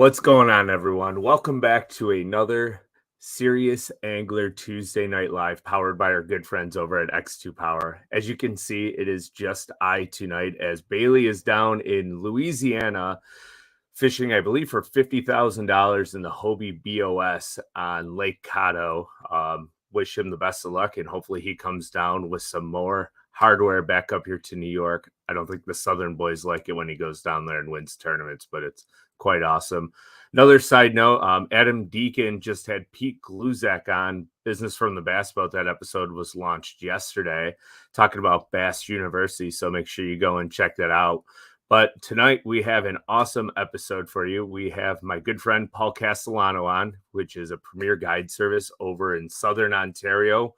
What's going on, everyone? Welcome back to another Serious Angler Tuesday Night Live, powered by our good friends over at X2 Power. As you can see, it is just I tonight, as Bailey is down in Louisiana fishing, I believe, for $50,000 in the Hobie BOS on Lake Cotto. Wish him the best of luck, and hopefully he comes down with some more hardware back up here to New York. I don't think the Southern boys like it when he goes down there and wins tournaments, but it's quite awesome. Another side note, Adam Deacon just had Pete Gluzak on Business from the Bass Boat. That episode was launched yesterday, talking about Bass University, so make sure you go and check that out. But tonight we have an awesome episode for you. We have my good friend Paul Castellano on, which is a premier guide service over in Southern Ontario,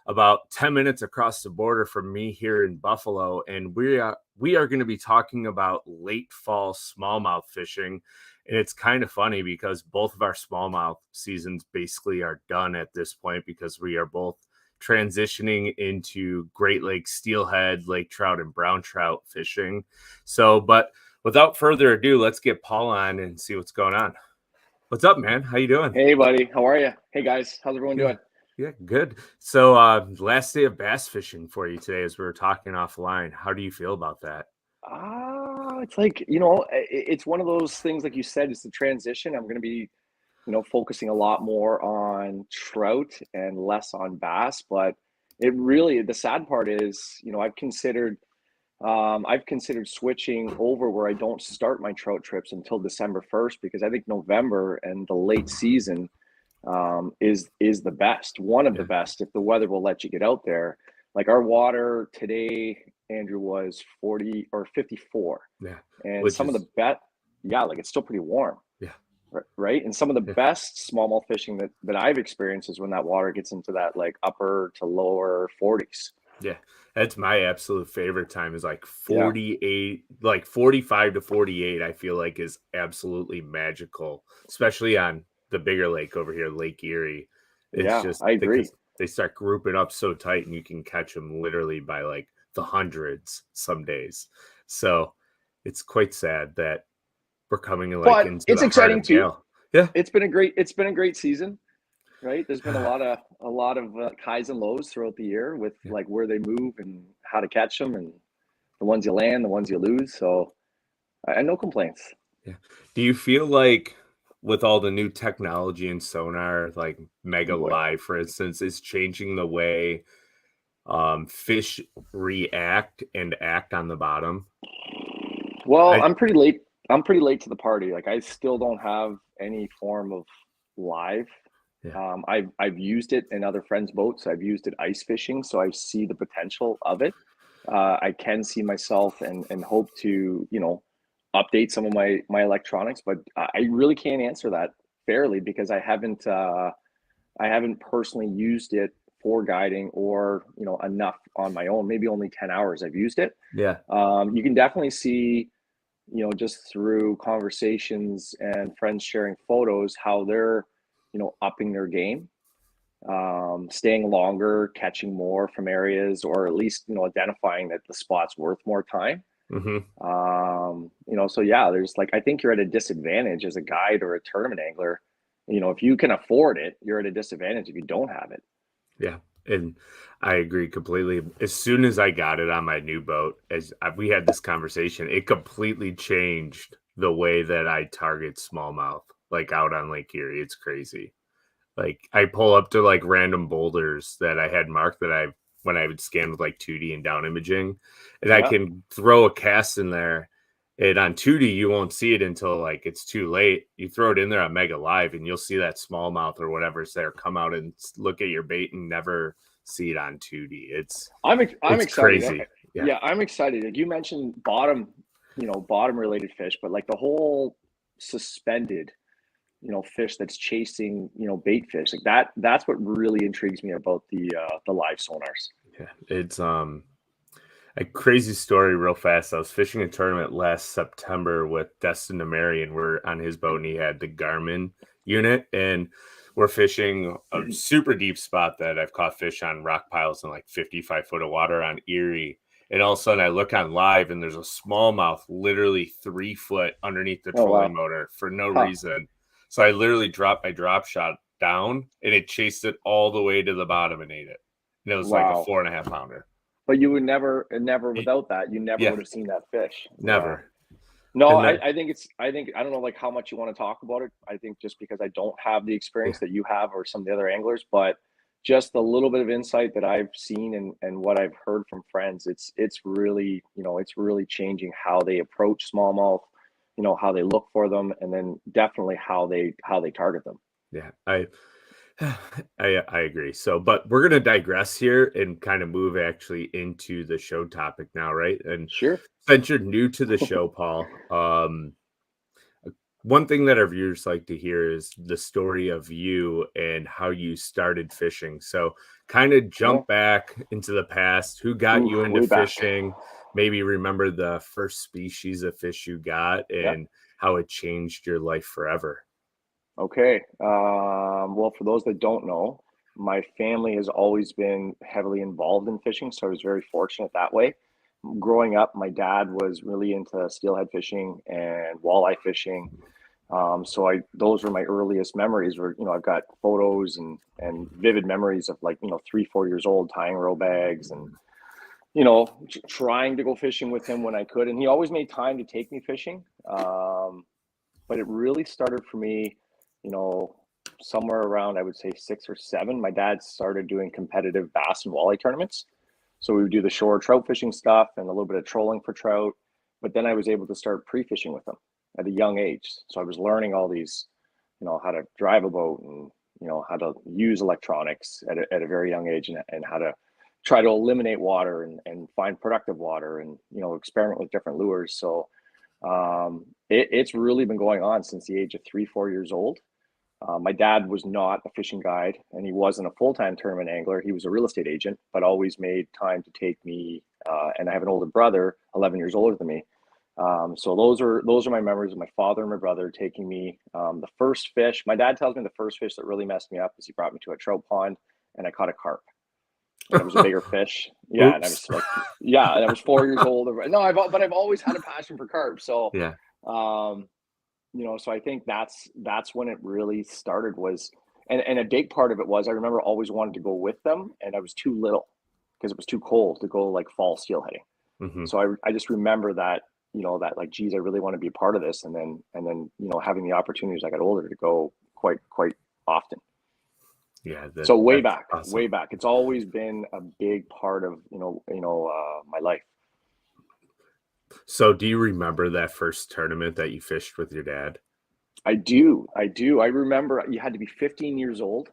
about 10 minutes across the border from me here in Buffalo. And we are going to be talking about late fall smallmouth fishing. And it's kind of funny because both of our smallmouth seasons basically are done at this point, because we are both transitioning into Great Lakes steelhead, lake trout, and brown trout fishing. So, but without further ado, let's get Paul on and see what's going on. What's up, man? How you doing? Hey, buddy. How are you? Hey, guys. How's everyone doing? Yeah, good. So, last day of bass fishing for you today, as we were talking offline. How do you feel about that? It's like, it's one of those things, like you said, it's the transition. I'm going to be, focusing a lot more on trout and less on bass. But the sad part is, I've considered switching over where I don't start my trout trips until December 1st, because I think November and the late season is the best, one of the best, if the weather will let you get out there. Like our water today, Andrew, was 40 or 54. Yeah. And it's still pretty warm. Yeah. Right. And some of the best smallmouth fishing that I've experienced is when that water gets into that like upper to lower 40s. Yeah. That's my absolute favorite time, is like 48, like 45 to 48, I feel like is absolutely magical, especially on the bigger lake over here, Lake Erie. It's just, I agree. They start grouping up so tight, and you can catch them literally by like the hundreds some days. So it's quite sad that we're coming like into it's the exciting heart of too. Gale. Yeah. It's been a great season. Right. There's been a lot of highs and lows throughout the year with like where they move and how to catch them, and the ones you land, the ones you lose. So I no complaints. Yeah. Do you feel like with all the new technology and sonar, like Mega Live, for instance, is changing the way fish react and act on the bottom? Well, I'm pretty late to the party. Like I still don't have any form of live. I've used it in other friends' boats. I've used it ice fishing, so I see the potential of it. I can see myself and hope to, update some of my electronics, but I really can't answer that fairly, because I haven't personally used it for guiding or, enough on my own. Maybe only 10 hours I've used it. Yeah. You can definitely see, just through conversations and friends sharing photos, how they're, upping their game, staying longer, catching more from areas, or at least, identifying that the spot's worth more time. So there's like, I think you're at a disadvantage as a guide or a tournament angler. If you can afford it, you're at a disadvantage if you don't have it. Yeah. And I agree completely. As soon as I got it on my new boat, we had this conversation, it completely changed the way that I target smallmouth, like out on Lake Erie. It's crazy. Like I pull up to like random boulders that I had marked that when I would scan with like 2D and down imaging, and I can throw a cast in there. And on 2D, you won't see it until like it's too late. You throw it in there on Mega Live, and you'll see that smallmouth or whatever's there come out and look at your bait and never see it on 2D. I'm excited. Crazy. Yeah, I'm excited. Like you mentioned bottom related fish, but like the whole suspended, fish that's chasing, bait fish, like that's what really intrigues me about the live sonars. Yeah, it's a crazy story real fast. I was fishing a tournament last September with Destin to Marry, and we're on his boat, and he had the Garmin unit, and we're fishing a super deep spot that I've caught fish on rock piles in like 55 foot of water on Erie. And all of a sudden I look on live and there's a smallmouth literally 3 foot underneath the Oh, trolling wow. motor for no Huh. reason. So I literally dropped my drop shot down and it chased it all the way to the bottom and ate it. And it was like a Wow. 4.5 pounder. But you would never without that, you never Yeah, would have seen that fish. Yeah. never. No, And then I think I don't know like how much you want to talk about it. I think just because I don't have the yeah, experience that you have or some of the other anglers, but just a little bit of insight that I've seen and what I've heard from friends, it's really, it's really changing how they approach smallmouth, how they look for them, and then definitely how they target them. yeah, I agree. So, but we're gonna digress here and kind of move actually into the show topic now, right? And Sure. since you're new to the show, Paul, one thing that our viewers like to hear is the story of you and how you started fishing. So, kind of Yeah. jump back into the past. Who got you Oof, into way back. fishing? Maybe remember the first species of fish you got Yeah. and how it changed your life forever. Okay. Well, for those that don't know, my family has always been heavily involved in fishing, so I was very fortunate that way. Growing up, my dad was really into steelhead fishing and walleye fishing. So those were my earliest memories where, I've got photos and vivid memories of like, 3, 4 years old tying row bags and, trying to go fishing with him when I could. And he always made time to take me fishing. But it really started for me, you know, somewhere around, I would say 6 or 7. My dad started doing competitive bass and walleye tournaments. So we would do the shore trout fishing stuff and a little bit of trolling for trout. But then I was able to start pre-fishing with them at a young age. So I was learning all these, how to drive a boat and, how to use electronics at a very young age and how to try to eliminate water and find productive water and, experiment with different lures. So it's really been going on since the age of 3, 4 years old. My dad was not a fishing guide and he wasn't a full-time tournament angler. He was a real estate agent, but always made time to take me. And I have an older brother, 11 years older than me. So those are my memories of my father and my brother taking me. The first fish, my dad tells me the first fish that really messed me up is he brought me to a trout pond and I caught a carp. And it was a bigger fish. Yeah, and I Oops. was like, yeah, and I was 4 years old. No, but I've always had a passion for carp. So, Yeah. um, so I think that's when it really started was, and a big part of it was I remember always wanted to go with them, and I was too little because it was too cold to go like fall steelheading. Hmm. So I just remember that that like geez I really want to be a part of this, and then having the opportunities as I got older to go quite often. Yeah, So that's awesome. way back, it's always been a big part of my life. So, do you remember that first tournament that you fished with your dad? I do. I remember you had to be 15 years old.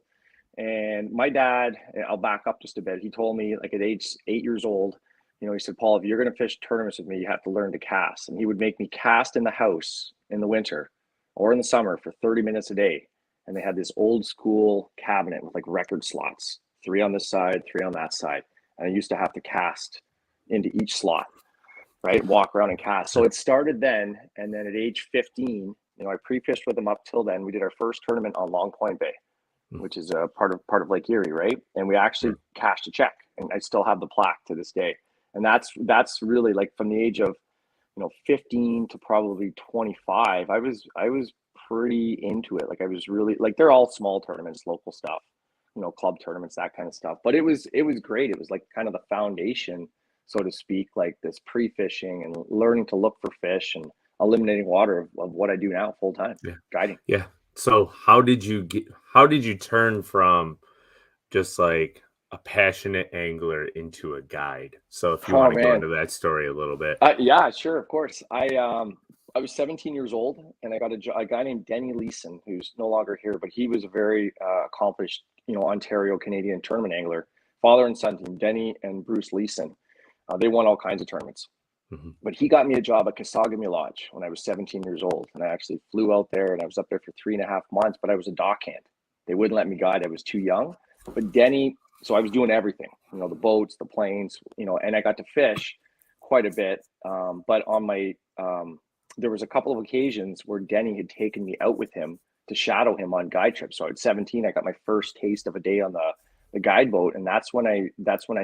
And my dad, I'll back up just a bit. He told me like at age 8 years old, he said, Paul, if you're going to fish tournaments with me, you have to learn to cast. And he would make me cast in the house in the winter or in the summer for 30 minutes a day. And they had this old school cabinet with like record slots, 3 on this side, 3 on that side. And I used to have to cast into each slot, right? Walk around and cast. So it started then. And then at age 15, I pre-fished with them up till then. We did our first tournament on Long Point Bay, which is a part of Lake Erie, right? And we actually cashed a check, and I still have the plaque to this day. And that's really like from the age of 15 to probably 25. I was pretty into it. Like I was really like they're all small tournaments, local stuff, club tournaments, that kind of stuff. But it was great. It was like kind of the foundation, so to speak, like this pre-fishing and learning to look for fish and eliminating water of what I do now full time Yeah. guiding. Yeah. So, how did you turn from just like a passionate angler into a guide? So, if you want Oh to go man. into that story a little bit. Yeah, sure, of course. I was 17 years old, and I got a guy named Denny Leeson, who's no longer here, but he was a very accomplished, Ontario Canadian tournament angler. Father and son team, Denny and Bruce Leeson. They won all kinds of tournaments. Mhm. But he got me a job at Kasagami Lodge when I was 17 years old, and I actually flew out there, and I was up there for 3.5 months. But I was a dockhand. They wouldn't let me guide. I was too young. But Denny, so I was doing everything, the boats, the planes, and I got to fish quite a bit. But on my there was a couple of occasions where Denny had taken me out with him to shadow him on guide trips. So at 17, I got my first taste of a day on the guide boat, and that's when I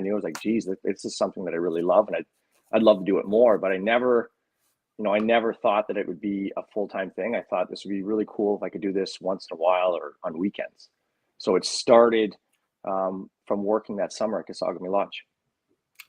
knew I was like, geez, this is something that I really love, and I'd love to do it more, but I never thought that it would be a full-time thing. I thought this would be really cool if I could do this once in a while or on weekends. So it started from working that summer at Kasagami Lodge.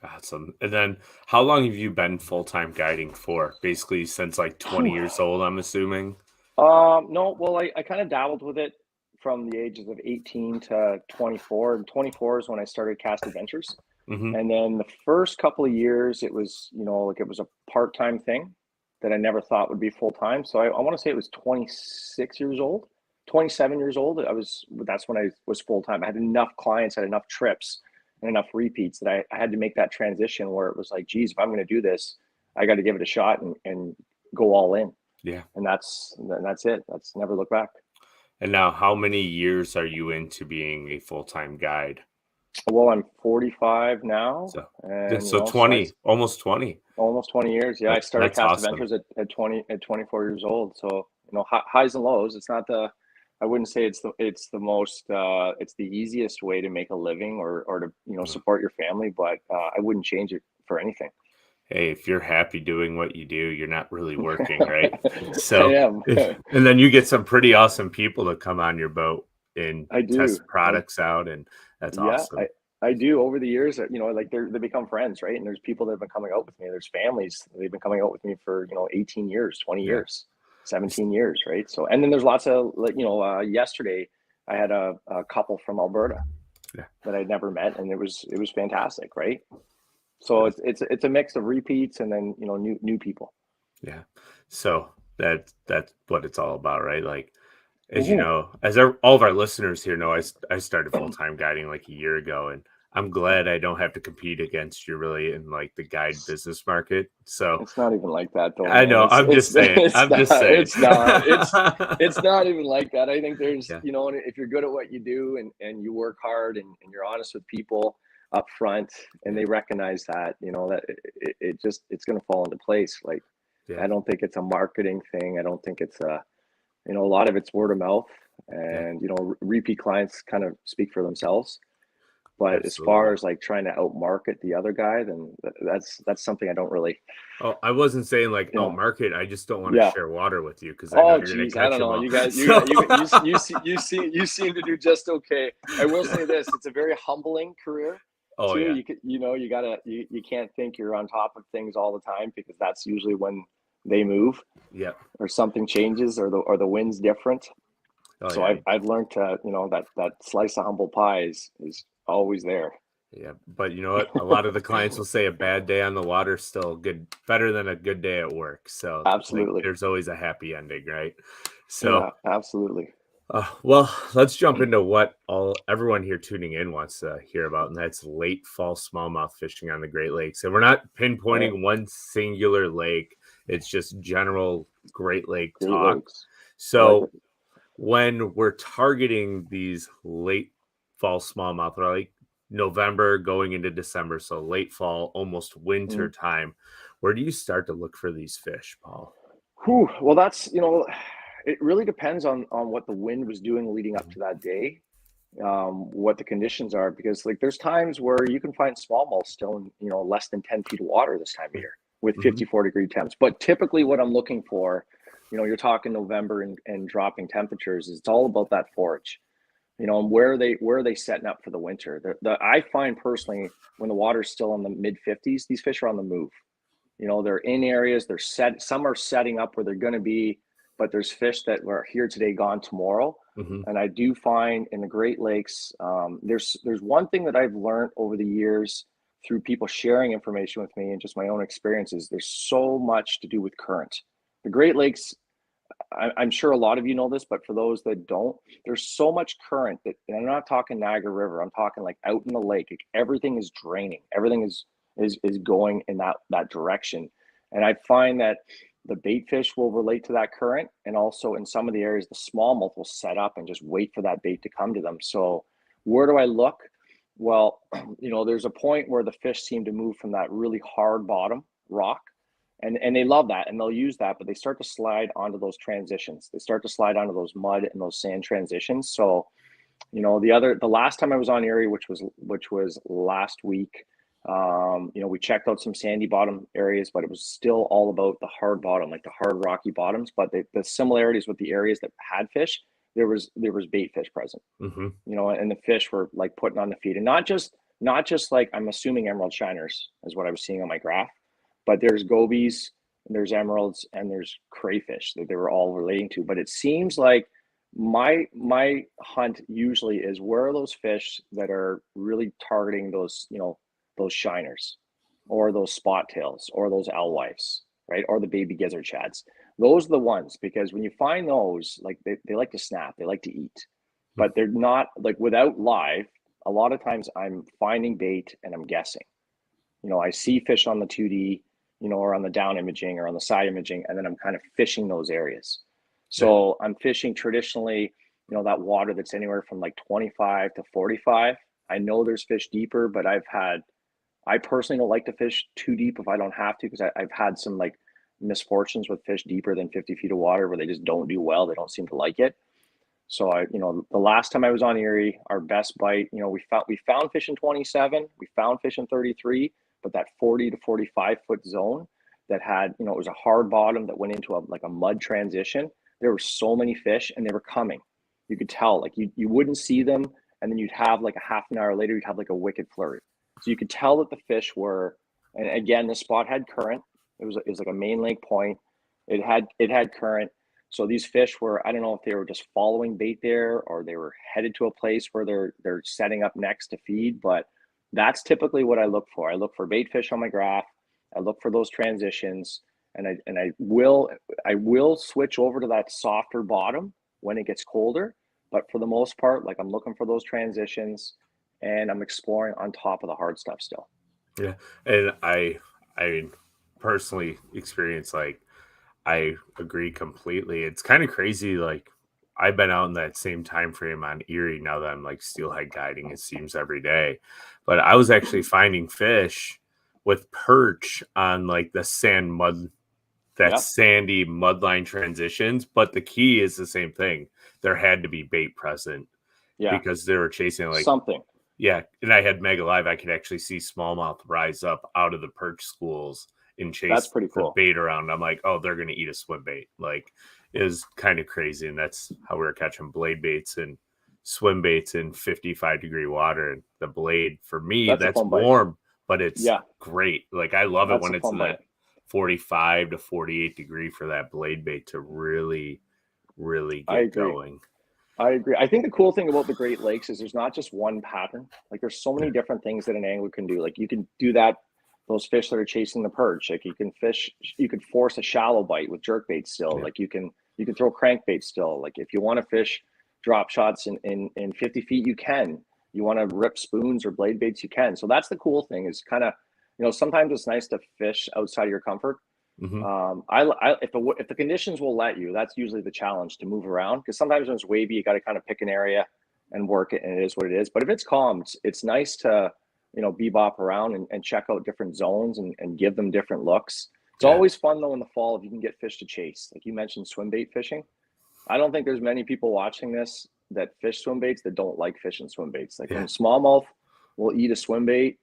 Awesome. And then how long have you been full-time guiding for? Basically since like 20 years old, I'm assuming. No, well, I kind of dabbled with it from the ages of 18 to 24. And 24 is when I started Cast Adventures. Mm-hmm. And then the first couple of years, it was, like it was a part-time thing that I never thought would be full-time. So I want to say it was 26 years old, 27 years old. That's when I was full-time. I had enough clients, I had enough trips and enough repeats that I had to make that transition where it was like, geez, if I'm going to do this, I got to give it a shot and go all in. Yeah. And that's it. That's never look back. And now how many years are you into being a full-time guide? Well, I'm 45 now. So 20, almost 20. Almost 20 years. Yeah, I started Cast Adventures at 24 years old. So, highs and lows. It's not I wouldn't say it's the most it's the easiest way to make a living or to support your family, but I wouldn't change it for anything. Hey, if you're happy doing what you do, you're not really working, right? So, I am. And then you get some pretty awesome people to come on your boat and I do. test products out, and that's awesome. I do. Over the years, like they become friends, right? And there's people that have been coming out with me. There's families they've been coming out with me for 18 years, 20 years, 17 years, right? So, and then there's lots of yesterday I had a couple from Alberta that I'd never met, and it was fantastic, right? So it's a mix of repeats and then new people. Yeah. So that's what it's all about, right? Like, as you know, as all of our listeners here know, I started full-time guiding like a year ago, and I'm glad I don't have to compete against you really in like the guide business market. So it's not even like that though. I know. I'm just saying. It's not. It's not even like that. I think there's if you're good at what you do and you work hard and you're honest with people up front and they recognize that, that it's going to fall into place. Like, I don't think it's a marketing thing. I don't think it's a lot of it's word of mouth and, repeat clients kind of speak for themselves. But as far as like trying to outmarket the other guy, then that's something I don't really. Oh, I wasn't saying like outmarket. I just don't want to share water with you because I know you're going to catch them all. You guys, you seem to do just okay. I will say this: it's a very humbling career. Oh, too. You can't think you're on top of things all the time because that's usually when they move. Yeah. Or something changes or the wind's different. So I've learned to, that slice of humble pie is always there. Yeah. But you know what? A lot of the clients will say a bad day on the water is still better than a good day at work. So absolutely, there's always a happy ending, right? So absolutely. Well, let's jump into what everyone here tuning in wants to hear about, and that's late fall smallmouth fishing on the Great Lakes. And we're not pinpointing one singular lake; it's just general Great Lake talk. So, when we're targeting these late fall smallmouth, we're like November going into December, so late fall, almost winter time. Where do you start to look for these fish, Paul? Well, that's it really depends on what the wind was doing leading up to that day, what the conditions are, because like there's times where you can find smallmouth still in less than 10 feet of water this time of year with 54-degree temps. But typically what I'm looking for, you're talking November and dropping temperatures, it's all about that forage, and where are they setting up for the winter. I find personally when the water's still in the mid 50s, these fish are on the move. They're in areas, some are setting up where they're going to be, but there's fish that were here today, gone tomorrow. And I do find in the Great Lakes, there's one thing that I've learned over the years through people sharing information with me and just my own experiences. There's so much to do with current. The Great Lakes, I'm sure a lot of you know this, but for those that don't, there's so much current that, and I'm not talking Niagara River, I'm talking like out in the lake, like everything is draining. Everything is going in that direction. And I find that the bait fish will relate to that current. And also in some of the areas, the smallmouth will set up and just wait for that bait to come to them. So where do I look? Well, there's a point where the fish seem to move from that really hard bottom rock. And they love that and they'll use that, but they start to slide onto those transitions. They start to slide onto those mud and those sand transitions. So, the last time I was on Erie, which was last week, We checked out some sandy bottom areas, but it was still all about the hard bottom, like the hard rocky bottoms. But the similarities with the areas that had fish, there was bait fish present, and the fish were like putting on the feed, and not just like, I'm assuming emerald shiners is what I was seeing on my graph, but there's gobies, and there's emeralds, and there's crayfish that they were all relating to. But it seems like my hunt usually is, where are those fish that are really targeting those, those shiners, or those spot tails, or those alewives, right? Or the baby gizzard shads. Those are the ones, because when you find those, like they like to snap, they like to eat, but they're not like, without live. A lot of times I'm finding bait and I'm guessing. I see fish on the 2D, or on the down imaging or on the side imaging, and then I'm kind of fishing those areas. So I'm fishing traditionally, that water that's anywhere from like 25 to 45. I know there's fish deeper, but I personally don't like to fish too deep if I don't have to, because I've had some like misfortunes with fish deeper than 50 feet of water where they just don't do well. They don't seem to like it. So the last time I was on Erie, our best bite, we found fish in 27, we found fish in 33, but that 40 to 45 foot zone that had, it was a hard bottom that went into a mud transition. There were so many fish, and they were coming. You could tell, like you wouldn't see them, and then you'd have like a half an hour later, you'd have like a wicked flurry. So you could tell that the fish were, and again, the spot had current. It was like a main lake point. It had current. So these fish were, I don't know if they were just following bait there, or they were headed to a place where they're setting up next to feed. But that's typically what I look for. I look for bait fish on my graph. I look for those transitions, and I will switch over to that softer bottom when it gets colder. But for the most part, like, I'm looking for those transitions, and I'm exploring on top of the hard stuff still. Yeah, and I personally experience, like, I agree completely. It's kind of crazy. Like, I've been out in that same time frame on Erie now that I'm like steelhead guiding, it seems, every day. But I was actually finding fish with perch on like the sandy mudline transitions. But the key is the same thing. There had to be bait present, because they were chasing like something. Yeah, and I had Mega Live. I could actually see smallmouth rise up out of the perch schools and chase That's pretty cool. the bait around. I'm like, oh, they're going to eat a swim bait. Like, it was kind of crazy. And that's how we were catching blade baits and swim baits in 55-degree water. And the blade, for me, that's warm, but it's great. Like, I love it when it's in that 45 to 48 degree for that blade bait to really, really get going. I agree. I think the cool thing about the Great Lakes is there's not just one pattern. Like, there's so many different things that an angler can do. Like, you can do that, those fish that are chasing the perch. Like, you could force a shallow bite with jerk bait still. Like, you can throw crankbait still. Like, if you want to fish drop shots in 50 feet, you can. You want to rip spoons or blade baits, you can. So that's the cool thing, is kind of, sometimes it's nice to fish outside of your comfort. If the conditions will let you, that's usually the challenge, to move around, because sometimes when it's wavy, you got to kind of pick an area and work it, and it is what it is. But if it's calm, it's nice to bebop around and check out different zones and give them different looks. It's always fun though in the fall if you can get fish to chase. Like you mentioned, swim bait fishing. I don't think there's many people watching this that fish swim baits that don't like fishing swim baits. Like, when smallmouth will eat a swim bait,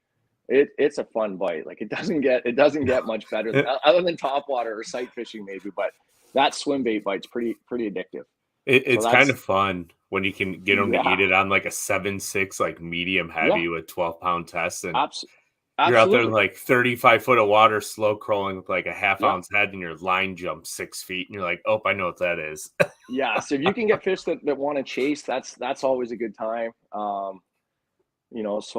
it's a fun bite. Like, it doesn't get much better than, other than topwater or sight fishing maybe, but that swim bait bite's pretty addictive. It's kind of fun when you can get them to eat it on like a 7.6, like medium heavy with 12-pound test, and you're out there in like 35 foot of water, slow crawling with like a half-ounce head, and your line jumps 6 feet, and you're like, oh, I know what that is. So if you can get fish that want to chase, that's always a good time. So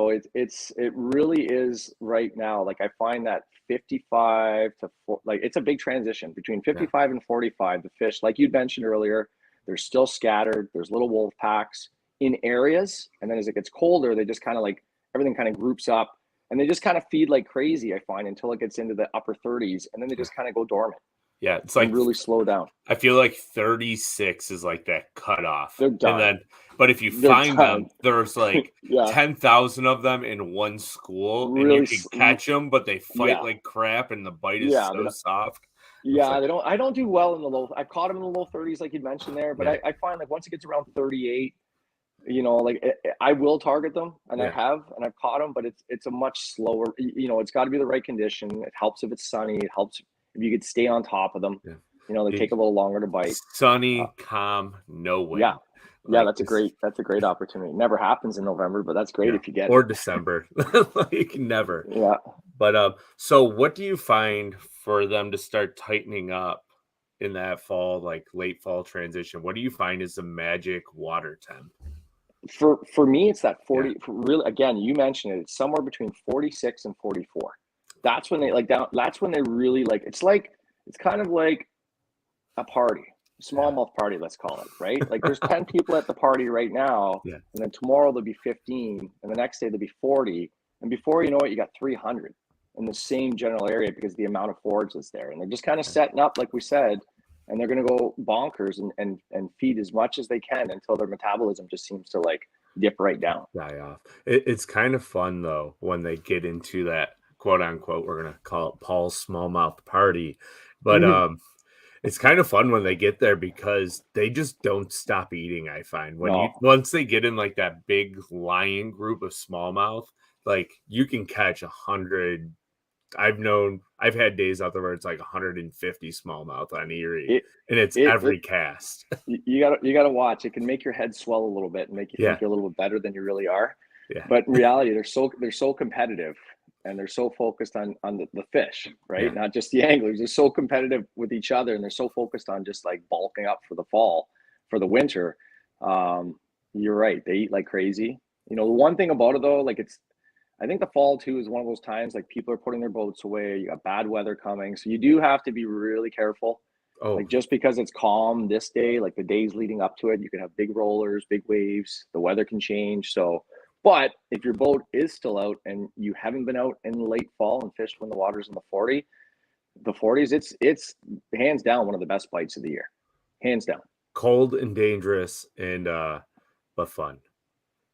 it really is right now. Like, I find that 55 to 4, like, it's a big transition between 55 and 45. The fish, like you mentioned earlier, they're still scattered. There's little wolf packs in areas. And then as it gets colder, they just kind of like, everything kind of groups up, and they just kind of feed like crazy, I find, until it gets into the upper 30s. And then they just kind of go dormant. Yeah, it's like really slow down. I feel like 36 is like that cutoff. They're done. And then, but if you find them, there's like 10,000 of them in one school, and you can catch them, but they fight like crap, and the bite is so soft. I don't do well in the low. I've caught them in the low 30s, like you mentioned there, but I find like once it gets around 38, like I will target them, and Yeah. I've caught them, but it's a much slower. It's got to be the right condition. It helps if it's sunny. It helps if you could stay on top of them. Yeah. They take a little longer to bite. Sunny, calm, no Yeah, wind. yeah, Like this, that's a great opportunity. Never happens in November, but that's great yeah, if you get or it. December. Like never. Yeah. But so what do you find for them to start tightening up in that fall, like late fall transition? What do you find is the magic water temp? For me, it's that Yeah. 40. Really, again, you mentioned it. It's somewhere between 46 and 44. That's when they like down. That's when they really like. It's kind of like a party, Yeah. smallmouth party, let's call it, right? Like there's 10 people at the party right now, Yeah. and then tomorrow there'll be 15, and the next day there'll be 40, and before you know it, you got 300 in the same general area because the amount of forage is there, and they're just kind of setting up, like we said, and they're going to go bonkers and feed as much as they can until their metabolism just seems to like dip right down. Die off. It's kind of fun though when they get into that quote unquote, we're gonna call it Paul's smallmouth party. But it's kind of fun when they get there because they just don't stop eating, I find. When you No, once they get in like that big lion group of smallmouth, like you can catch 100. I've had days out there where it's like 150 smallmouth on Erie, it and it's it every cast. you gotta watch. It can make your head swell a little bit and make you Yeah, think you're a little bit better than you really are. yeah, But in reality, they're so competitive, and they're so focused on the fish, right? yeah. Not just the anglers. They're so competitive with each other, and they're so focused on just like bulking up for the fall, for the winter. Um, you're right. They eat like crazy. The one thing about it though, like I think the fall too is one of those times like people are putting their boats away. You got bad weather coming, so you do have to be really careful. Oh, Like just because it's calm this day, like the days leading up to it, you can have big rollers, big waves. The weather can change. So, but if your boat is still out and you haven't been out in the late fall and fished when the water's in the 40s, it's hands down one of the best bites of the year, hands down. cold and dangerous and but fun.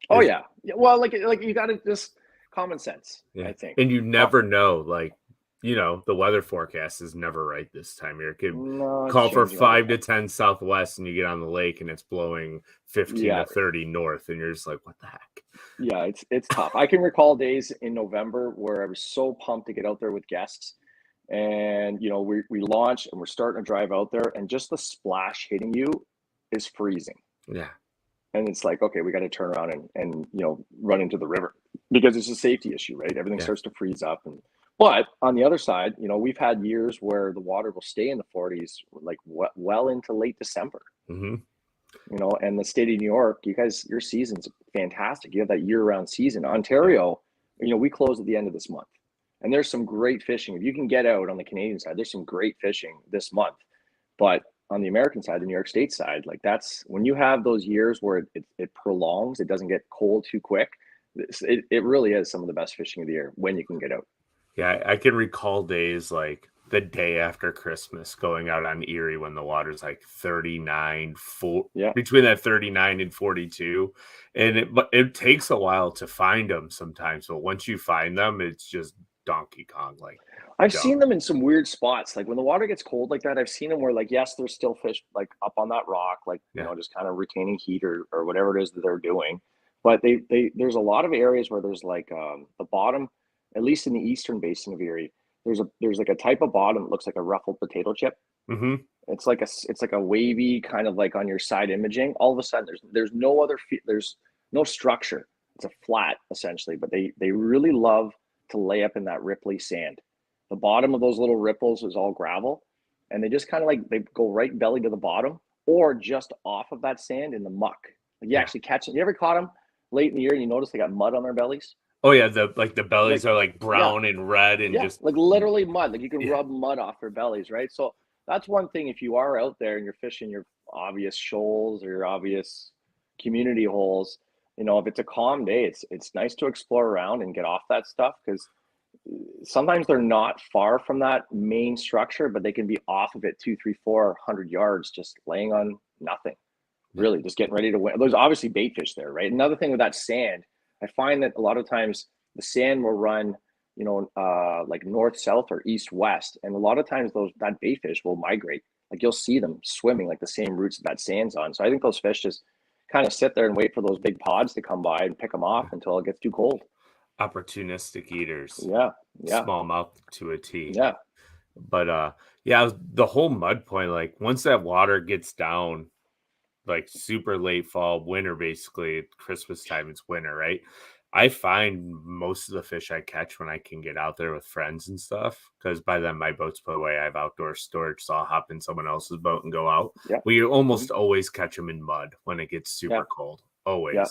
Oh Is yeah, yeah. Well, like you got to just common sense, Yeah, I think. and you never know, like, the weather forecast is never right this time of year. It could No, it's call for changing all the 5 to time. 10 southwest, and you get on the lake, and it's blowing 15 Yeah, to 30 north, and you're just like, "What the heck?" yeah, it's tough. I can recall days in November where I was so pumped to get out there with guests, and we launch and we're starting to drive out there, and just the splash hitting you is freezing, Yeah, and it's like, okay, we got to turn around and run into the river because it's a safety issue, right? Everything yeah, starts to freeze up, and but on the other side, we've had years where the water will stay in the 40s like well into late December. mhm, And the state of New York, you guys, your season's fantastic. You have that year-round season. yeah, Ontario, we close at the end of this month, and there's some great fishing. If you can get out on the Canadian side, there's some great fishing this month. But on the American side, the New York State side, like that's when you have those years where it prolongs, it doesn't get cold too quick. It really is some of the best fishing of the year when you can get out. yeah, I can recall days, like, the day after Christmas going out on Erie when the water's, like, 39, 4 Yeah. between that 39 and 42, and it takes a while to find them sometimes, but once you find them, it's just Donkey Kong, like, I've done. seen them in some weird spots. Like when the water gets cold like that, I've seen them where like, yes, there's still fish like up on that rock, like, Yeah. just kind of retaining heat or whatever it is that they're doing. But there's a lot of areas where there's like the bottom, at least in the eastern basin of Erie, there's like a type of bottom that looks like a ruffled potato chip. Mhm. It's like a wavy kind of like on your side imaging. All of a sudden there's no other there's no structure. It's a flat essentially, but they really love to lay up in that ripply sand. The bottom of those little ripples is all gravel, and they just kind of like they go right belly to the bottom or just off of that sand in the muck. Like you Yeah. actually catch them. You ever caught them late in the year and you notice they got mud on their bellies? Oh, yeah, the bellies Like, are, like, yeah, brown and red and yeah, just like literally mud. Like you can yeah, rub mud off their bellies, right? So that's one thing. If you are out there and you're fishing your obvious shoals or your obvious community holes, if it's a calm day, it's nice to explore around and get off that stuff because sometimes they're not far from that main structure, but they can be off of it 2, 3, 400 yards, just laying on nothing. yeah. Really, just getting ready to win. There's obviously bait fish there, right? Another thing with that sand, I find that a lot of times the sand will run, like north south or east west, and a lot of times that bait fish will migrate. Like you'll see them swimming like the same routes that sand's on. So I think those fish just kind of sit there and wait for those big pods to come by and pick them off until it gets too cold. Opportunistic eaters. Yeah. Smallmouth to a T. Yeah. But yeah, the whole mud point, like once that water gets down, like super late fall, winter, basically Christmas time, it's winter, right? I find most of the fish I catch when I can get out there with friends and stuff, because by then my boat's put away. I have outdoor storage, so I'll hop in someone else's boat and go out. Yeah. We almost always catch them in mud when it gets super cold. Always. Yeah.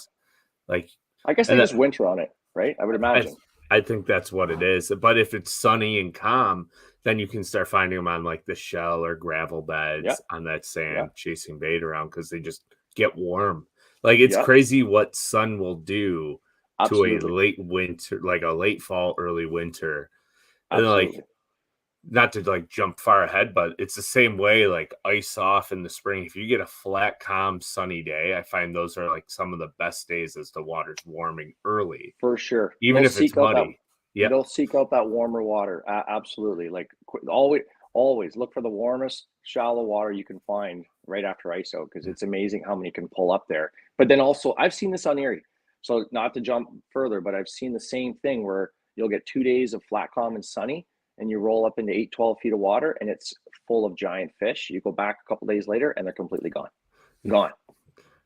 Like, I guess they just winter on it, right? I would imagine. I think that's what it is. But if it's sunny and calm, then you can start finding them on like the shell or gravel beds on that sand, chasing bait around because they just get warm. Like it's crazy what sun will do to a late winter, like a late fall, early winter. And like, not to like jump far ahead, but it's the same way, like ice off in the spring. If you get a flat, calm, sunny day, I find those are like some of the best days as the water's warming early. For sure. Even if it's muddy. Yeah. They'll seek out that warmer water. Absolutely. Like always look for the warmest shallow water you can find right after ice out, because it's amazing how many can pull up there. But then also I've seen this on Erie. So not to jump further, but I've seen the same thing where you'll get 2 days of flat, calm, and sunny, and you roll up into 8-12 feet of water and it's full of giant fish. You go back a couple days later and they're completely gone.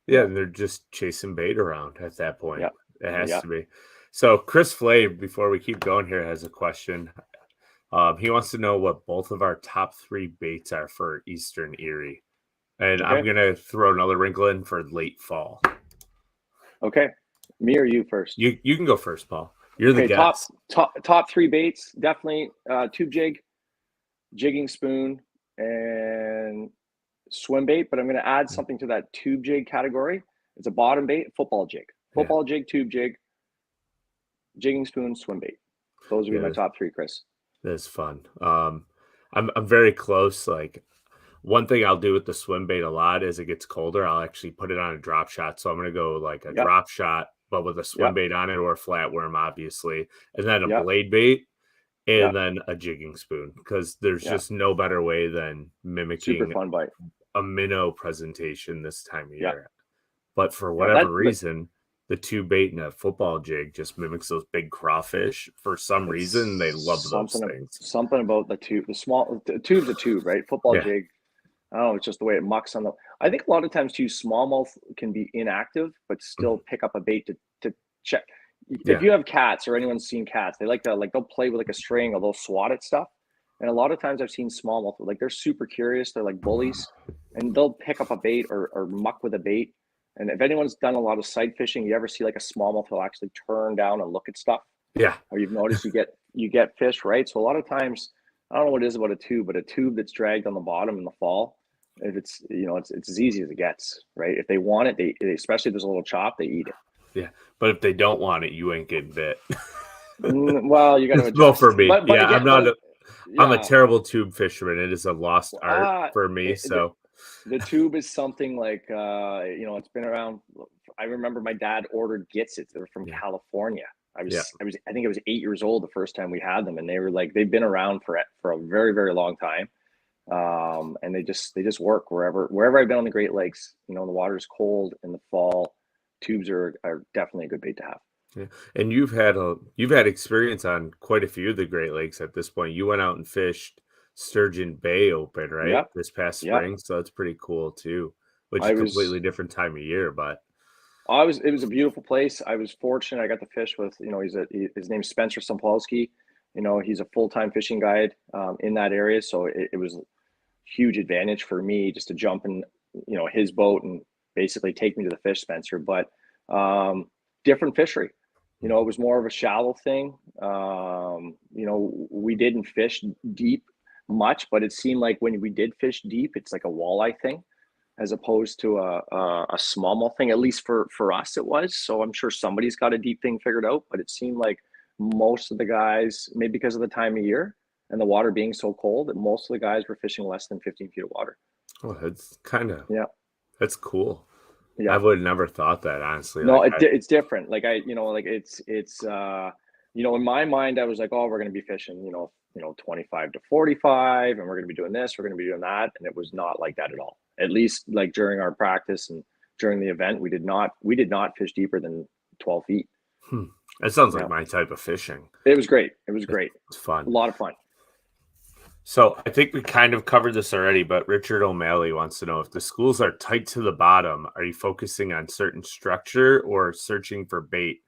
Yeah, and they're just chasing bait around at that point. Yeah. It has to be. So Chris Flay, before we keep going here, has a question. He wants to know what both of our top 3 baits are for Eastern Erie. And I'm going to throw another wrinkle in for late fall. Okay. Me or you first? You can go first, Paul. You're the guest. Top 3 baits, definitely tube jig, jigging spoon, and swim bait. But I'm going to add something to that tube jig category. It's a bottom bait, football jig. Football jig, tube jig, jigging spoon, swim bait. Those would be my top 3, Chris. That's fun. I'm very close. Like, one thing I'll do with the swim bait a lot is it gets colder, I'll actually put it on a drop shot. So I'm going to go like a drop shot, but with a swim bait on it, or a flatworm, obviously, and then a blade bait, and then a jigging spoon, because there's just no better way than mimicking super fun bite. A minnow presentation this time of year. But for whatever reason, the tube bait and a football jig just mimics those big crawfish. For some reason, they love those things. Something about the tube, the tube's a tube, right? Football jig. I don't know, it's just the way it mucks on the. I think a lot of times too, smallmouth can be inactive, but still pick up a bait to check. If you have cats, or anyone's seen cats, they like to, like, they'll play with like a string, or they'll swat at stuff. And a lot of times I've seen smallmouth, like, they're super curious. They're like bullies, and they'll pick up a bait or muck with a bait. And if anyone's done a lot of sight fishing, you ever see like a smallmouth will actually turn down and look at stuff? Yeah. Or you've noticed you get fish, right? So a lot of times, I don't know what it is about a tube, but a tube that's dragged on the bottom in the fall, if it's, it's as easy as it gets, right? If they want it, they especially if there's a little chop, they eat it. Yeah, but if they don't want it, you ain't getting bit. Well, you got to adjust. Well, for me, but again, I'm a terrible tube fisherman. It is a lost art for me. The tube is something like, it's been around. I remember my dad ordered Gitsits. They were from California. I think I was 8 years old the first time we had them, and they were like, they've been around for a very, very long time. And they just work wherever I've been on the Great Lakes. The water's cold in the fall. Tubes are definitely a good bait to have. Yeah. And you've had experience on quite a few of the Great Lakes at this point. You went out and fished Sturgeon Bay open, right? Yep. This past spring. So that's pretty cool too, which is a completely different time of year, but it was a beautiful place. I was fortunate. I got to fish with, his name's Spencer Sampolsky. He's a full-time fishing guide in that area. So it was a huge advantage for me just to jump in, his boat and basically take me to the fish, Spencer. But different fishery. It was more of a shallow thing. We didn't fish deep much, but it seemed like when we did fish deep, it's like a walleye thing as opposed to a smallmouth thing. At least for us it was. So I'm sure somebody's got a deep thing figured out, but it seemed like most of the guys, maybe because of the time of year and the water being so cold, that most of the guys were fishing less than 15 feet of water. Oh, that's kind of that's cool. Yeah, I would have never thought that, honestly. No, it's different. Like it's in my mind, I was like, oh, we're going to be fishing, 25 to 45, and we're going to be doing this, we're going to be doing that, and it was not like that at all. At least like during our practice and during the event. We did not fish deeper than 12 feet. That sounds like my type of fishing. It was great. It was great. It's fun. A lot of fun. So I think we kind of covered this already, but Richard O'Malley wants to know, if the schools are tight to the bottom, are you focusing on certain structure or searching for bait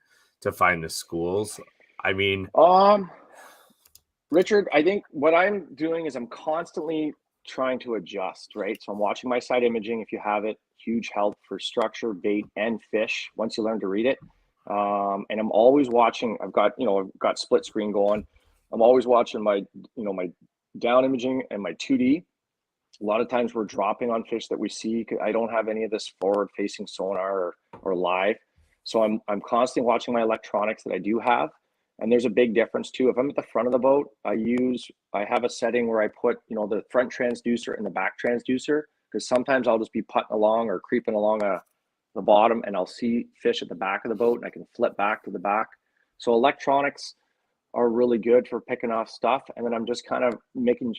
to find the schools? I mean, Richard, I think what I'm doing is I'm constantly trying to adjust, right? So I'm watching my side imaging. If you have it, huge help for structure, bait, and fish once you learn to read it. And I'm always watching. I've got split screen going. I'm always watching my down imaging and my 2D. A lot of times we're dropping on fish that we see. I don't have any of this forward facing sonar or live. So I'm constantly watching my electronics that I do have. And there's a big difference too. If I'm at the front of the boat, I have a setting where I put, the front transducer and the back transducer, because sometimes I'll just be putting along or creeping along the bottom and I'll see fish at the back of the boat and I can flip back to the back. So electronics are really good for picking off stuff. And then I'm just kind of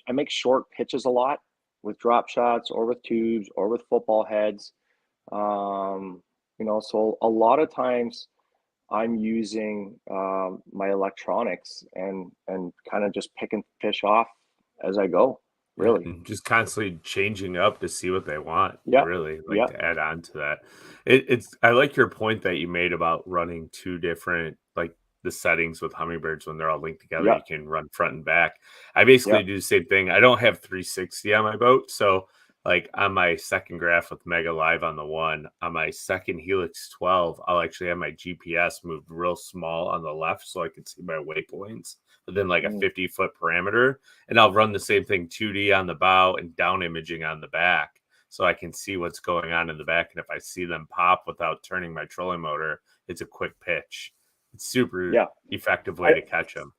I make short pitches a lot with drop shots or with tubes or with football heads. So a lot of times I'm using my electronics and kind of just picking fish off as I go, really. Yeah, just constantly changing up to see what they want. Yeah. Really, Yeah. to add on to that. I like your point that you made about running two different, like, the settings with hummingbirds when they're all linked together. Yeah. You can run front and back. I basically do the same thing. I don't have 360 on my boat, so like on my second graph with Mega Live on the one, on my second Helix 12, I'll actually have my GPS moved real small on the left so I can see my waypoints within like a 50-foot parameter. And I'll run the same thing 2D on the bow and down imaging on the back so I can see what's going on in the back. And if I see them pop without turning my trolling motor, it's a quick pitch. It's super effective way to catch them.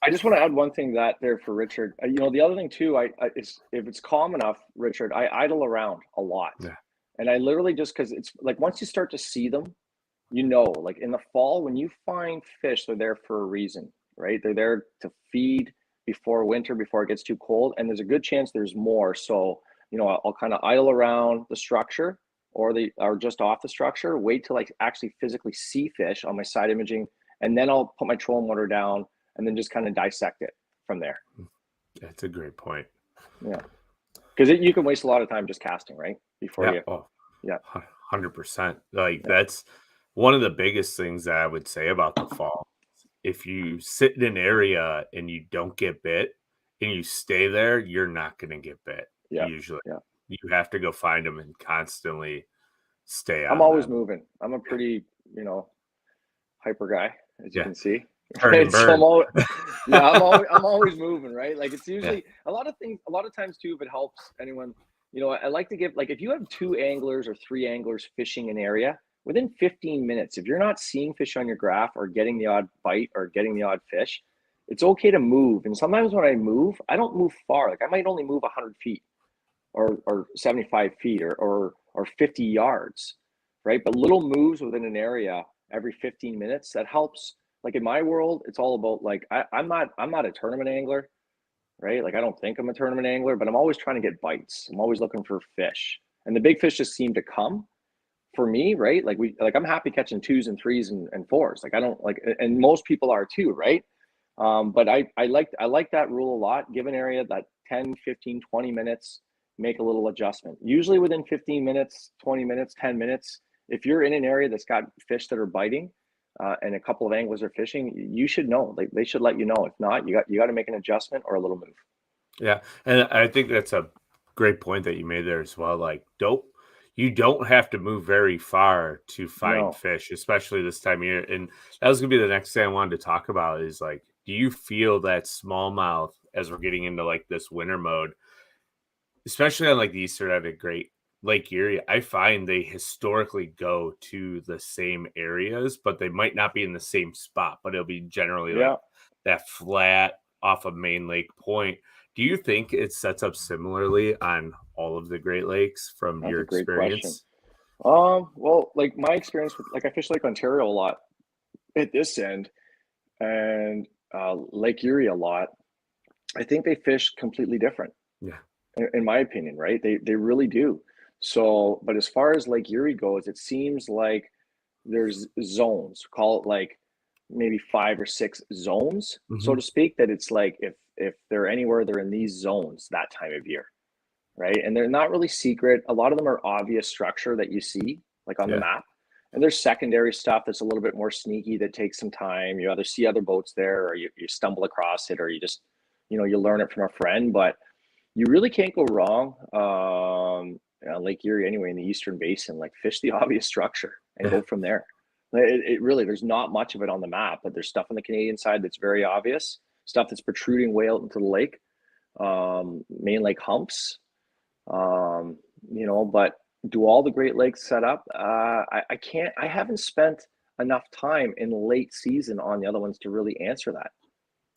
I just want to add one thing there for Richard. The other thing too, is if it's calm enough, Richard, I idle around a lot. Yeah. And I literally just, because it's like once you start to see them, like in the fall, when you find fish, they're there for a reason, right? They're there to feed before winter, before it gets too cold. And there's a good chance there's more. So, I'll kind of idle around the structure or just off the structure, wait till I actually physically see fish on my side imaging. And then I'll put my trolling motor down and then just kind of dissect it from there. That's a great point. Yeah. Because you can waste a lot of time just casting, right? Before you. Oh, yeah. 100%. Like that's one of the biggest things that I would say about the fall. If you sit in an area and you don't get bit and you stay there, you're not going to get bit. Usually. Yeah. You have to go find them and constantly stay on. I'm always moving. I'm a pretty, hyper guy, as you can see. Right? So I'm always moving, right? Like it's usually a lot of times too, if it helps anyone, I like to give, like, if you have 2 anglers or 3 anglers fishing an area, within 15 minutes, if you're not seeing fish on your graph or getting the odd bite or getting the odd fish, it's okay to move. And sometimes when I move, I don't move far. Like I might only move 100 feet or 75 feet or 50 yards, right? But little moves within an area every 15 minutes, that helps. Like in my world, it's all about, like, I'm not a tournament angler, right? Like I don't think I'm a tournament angler, but I'm always trying to get bites. I'm always looking for fish, and the big fish just seem to come for me, right? Like I'm happy catching 2s and 3s and 4s. Like I don't like, and most people are too, right? But I like that rule a lot. Give an area that 10, 15, 20 minutes, make a little adjustment. Usually within 15 minutes, 20 minutes, 10 minutes, if you're in an area that's got fish that are biting, and a couple of anglers are fishing, you should know. Like they should let you know. If not, you got to make an adjustment or a little move. Yeah, and I think that's a great point that you made there as well. Like, you don't have to move very far to find fish, especially this time of year. And that was gonna be the next thing I wanted to talk about. Is like, do you feel that smallmouth as we're getting into like this winter mode, especially on like the eastern end of Great Lake Erie? I find they historically go to the same areas, but they might not be in the same spot, but it'll be generally like that flat off of Main Lake Point. Do you think it sets up similarly on all of the Great Lakes from your experience? Well, like my experience with, like, I fish Lake Ontario a lot at this end, and Lake Erie a lot. I think they fish completely different. Yeah. In my opinion, right? They really do. So, but as far as Lake Erie goes, it seems like there's zones, call it like maybe 5 or 6 zones, so Mhm. to speak, that it's like if they're anywhere, they're in these zones that time of year, right? And they're not really secret. A lot of them are obvious structure that you see, like on the Yeah. map. And there's secondary stuff that's a little bit more sneaky that takes some time. You either see other boats there or you stumble across it or you just, you learn it from a friend. But you really can't go wrong on Lake Erie anyway in the Eastern Basin. Like fish the obvious structure and Yeah. go from there. It really, there's not much of it on the map, but there's stuff on the Canadian side that's very obvious, stuff that's protruding way out into the lake, main lake humps, um, but do all the Great Lakes set up? I can't, I haven't spent enough time in late season on the other ones to really answer that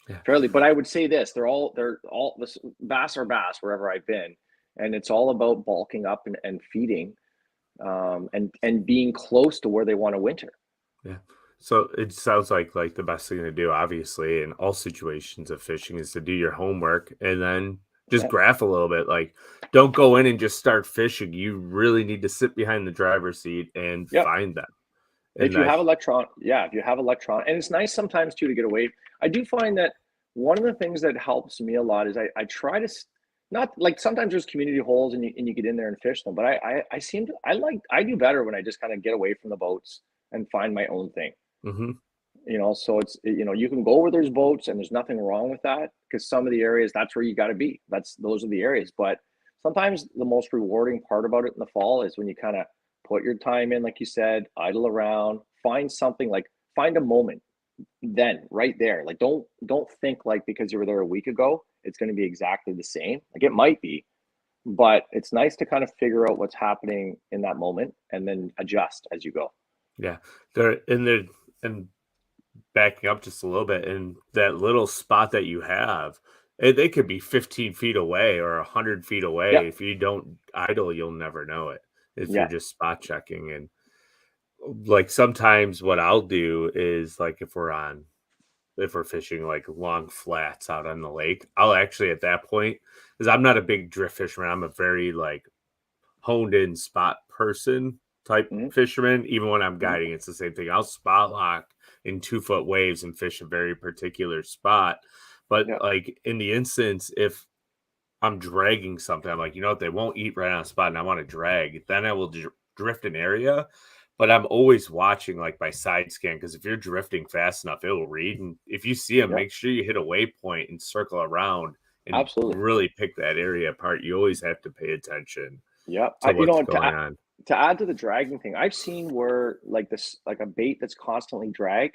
Yeah. fairly. But I would say this: they're all this bass are bass wherever I've been, and it's all about bulking up and feeding, and being close to where they want to winter. Yeah. So it sounds like the best thing to do, obviously, in all situations of fishing is to do your homework and then just Yeah, graph a little bit. Like, don't go in and just start fishing. You really need to sit behind the driver's seat and yeah. find them. If And you I, have electron, yeah, if you have electron, and it's nice sometimes too to get away. I do find that one of the things that helps me a lot is I try to not like sometimes there's community holes and you get in there and fish them, but I seem to I do better when I just kind of get away from the boats and find my own thing. mhm, So you can go where there's boats and there's nothing wrong with that because some of the areas that's where you got to be. Those are the areas. But sometimes the most rewarding part about it in the fall is when you kind of put your time in, like you said, idle around, find something, like find a moment then right there. Like don't think like because you were there a week ago it's going to be exactly the same. Like it might be, but it's nice to kind of figure out what's happening in that moment and then adjust as you go. yeah. And backing up just a little bit, in that little spot that you have, they could be 15 feet away or 100 feet Yeah, away. If you don't idle, you'll never know it if you're yeah, just spot checking. And like sometimes what I'll do is like if we're fishing like long flats out on the lake, I'll actually at that point, because I'm not a big drift fisherman, I'm a very like honed in spot person type hmm fisherman. Even when I'm hmm guiding, it's the same thing. I'll spot lock in 2 foot waves and fish a very particular spot. But yeah, like in the instance, if I'm dragging something, I'm like, you know what, they won't eat right on a spot and I want to drag, then I will drift an area. But I'm always watching like my side scan because if you're drifting fast enough, it will read. And if you see them, yeah, make sure you hit a waypoint and circle around and absolutely. really pick that area apart. You always have to pay attention Yeah, to you what's know, going on. to add to the dragging thing, I've seen where like this, like a bait that's constantly drag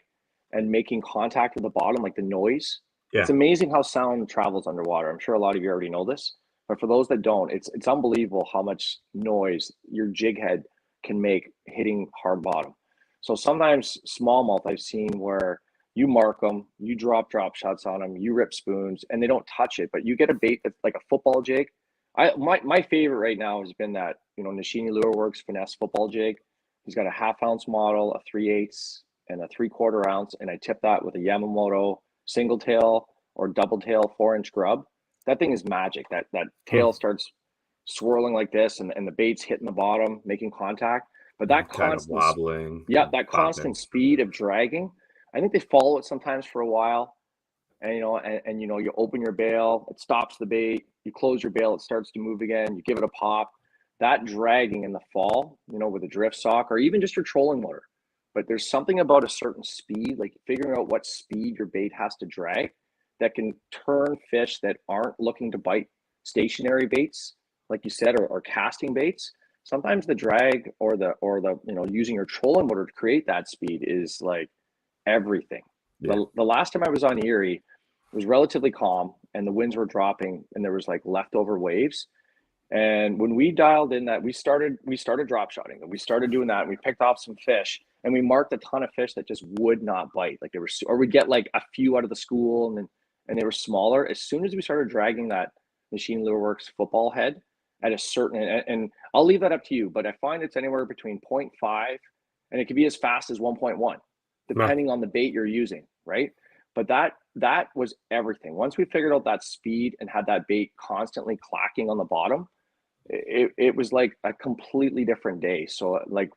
and making contact with the bottom, like the noise. It's Yeah. amazing how sound travels underwater. I'm sure a lot of you already know this, but for those that don't, it's unbelievable how much noise your jig head can make hitting hard bottom. So sometimes smallmouth I've seen where you mark them, you drop shots on them, you rip spoons, and they don't touch it, but you get a bait that's like a football jig. My favorite right now has been that Nishini Lure Works finesse football jig. He's got a half-ounce model, a 3/8, and a 3/4 ounce, and I tip that with a Yamamoto single tail or double tail 4-inch grub. That thing is magic. That Hmm. tail starts swirling like this, and the bait's hitting the bottom, making contact. But that Kind of constant, wobbling yeah, and that bobbing. constant speed of dragging. I think they follow it sometimes for a while, and you open your bail, it stops the bait, you close your bail, it starts to move again, you give it a pop. That dragging in the fall, with a drift sock or even just your trolling motor, but there's something about a certain speed, like figuring out what speed your bait has to drag, that can turn fish that aren't looking to bite stationary baits, like you said, or casting baits. Sometimes the drag or the using your trolling motor to create that speed is like everything. Yeah. The last time I was on Erie, it was relatively calm and the winds were dropping and there was like leftover waves. And when we dialed in that, we started drop shotting and we started doing that and we picked off some fish and we marked a ton of fish that just would not bite. Like they were, or we get like a few out of the school and they were smaller. As soon as we started dragging that Machine Lure Works football head at a certain, and I'll leave that up to you, but I find it's anywhere between zero point 0.5 and it could be as fast as 1.1 No. depending on the bait you're using, right? But that was everything. Once we figured out that speed and had that bait constantly clacking on the bottom, it was like a completely different day. So like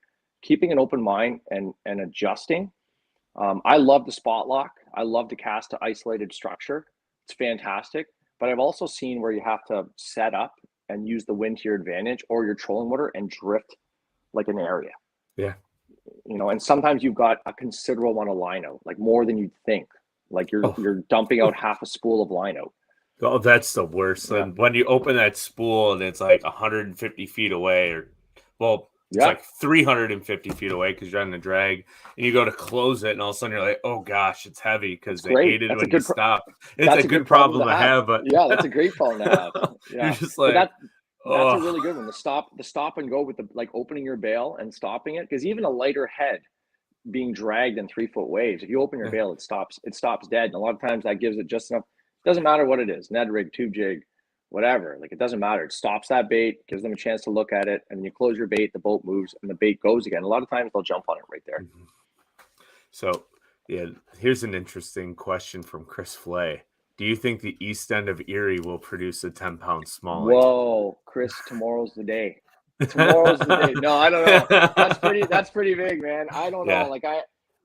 keeping an open mind and adjusting. I love the spot lock. I love to cast an isolated structure. It's fantastic. But I've also seen where you have to set up and use the wind to your advantage or your trolling motor and drift like an area. Yeah. And sometimes you've got a considerable amount of line out, like more than you'd think. Like you're dumping out half a spool of line out. Oh, that's the worst. Yeah. And when you open that spool and it's like 150 feet away, it's like 350 feet away because you're on the drag, and you go to close it, and all of a sudden you're like, oh gosh, it's heavy because they hate it when you stop. It's a good problem to have, but yeah, that's a great problem to have. Yeah, you're just like, that's a really good one. The stop and go with the like opening your bail and stopping it, because even a lighter head being dragged in 3-foot waves, if you open your bail, it stops dead. And a lot of times that gives it just enough. Doesn't matter what it is, Ned rig, tube jig, whatever. Like, it doesn't matter. It stops that bait, gives them a chance to look at it, and then you close your bait, the boat moves, and the bait goes again. A lot of times they'll jump on it right there. So, yeah, here's an interesting question from Chris Flay. Do you think the east end of Erie will produce a 10-pound smallie? Whoa, Chris, tomorrow's the day. Tomorrow's the day. No, I don't know. That's pretty big, man. I don't know. Like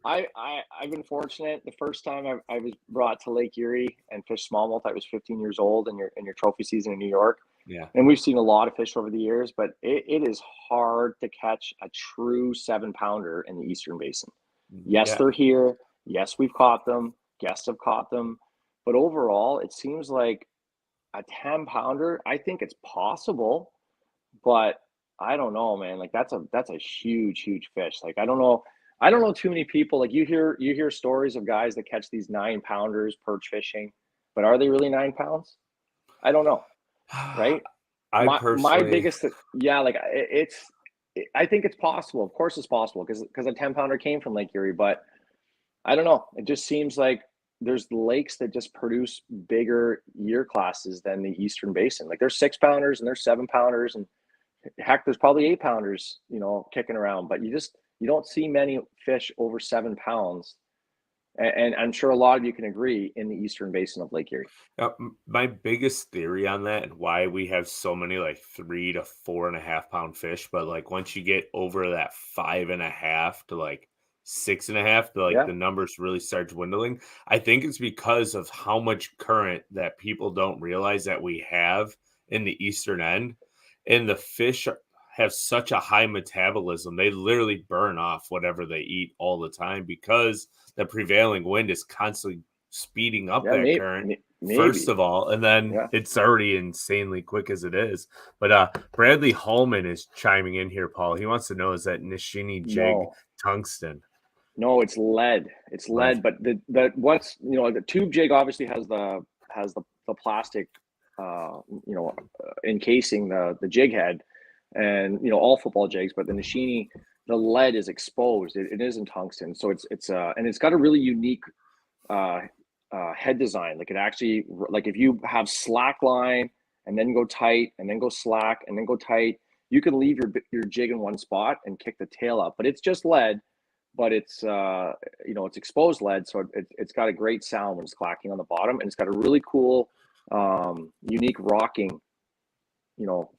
I've been fortunate. The first time I was brought to Lake Erie and fished smallmouth, I was 15 years old in your trophy season in New York. Yeah. And we've seen a lot of fish over the years, but it is hard to catch a true 7-pounder in the Eastern Basin. Yes, they're here. Yes, we've caught them. Guests have caught them. But overall, it seems like a 10-pounder, I think it's possible, but I don't know, man. Like that's a huge, huge fish. Like I don't know too many people. Like you hear stories of guys that catch these 9-pounders perch fishing, but are they really 9 pounds? I don't know. Right? My biggest, like I think it's possible. Of course it's possible because a 10-pounder came from Lake Erie, but I don't know. It just seems like there's lakes that just produce bigger year classes than the Eastern Basin. Like there's 6-pounders and there's 7-pounders, and heck, there's probably 8-pounders, kicking around, but you don't see many fish over 7 pounds. And I'm sure a lot of you can agree in the Eastern Basin of Lake Erie. My biggest theory on that and why we have so many like 3 to 4.5 pound fish, but like once you get over that 5.5 to like 6.5, the numbers really start dwindling. I think it's because of how much current that people don't realize that we have in the eastern end, and the fish have such a high metabolism. They literally burn off whatever they eat all the time because the prevailing wind is constantly speeding up that current, first of all, and then it's already insanely quick as it is. But Bradley Hallman is chiming in here, Paul. He wants to know, is that Nishini jig tungsten? No, it's lead. It's lead, but the tube jig obviously has the plastic encasing the jig head, and all football jigs, but the Nishini, the lead is exposed. It isn't tungsten, so it's and it's got a really unique head design. Like it actually, like if you have slack line and then go tight and then go slack and then go tight, you can leave your jig in one spot and kick the tail up. But it's just lead, but it's it's exposed lead, so it's got a great sound when it's clacking on the bottom, and it's got a really cool unique rocking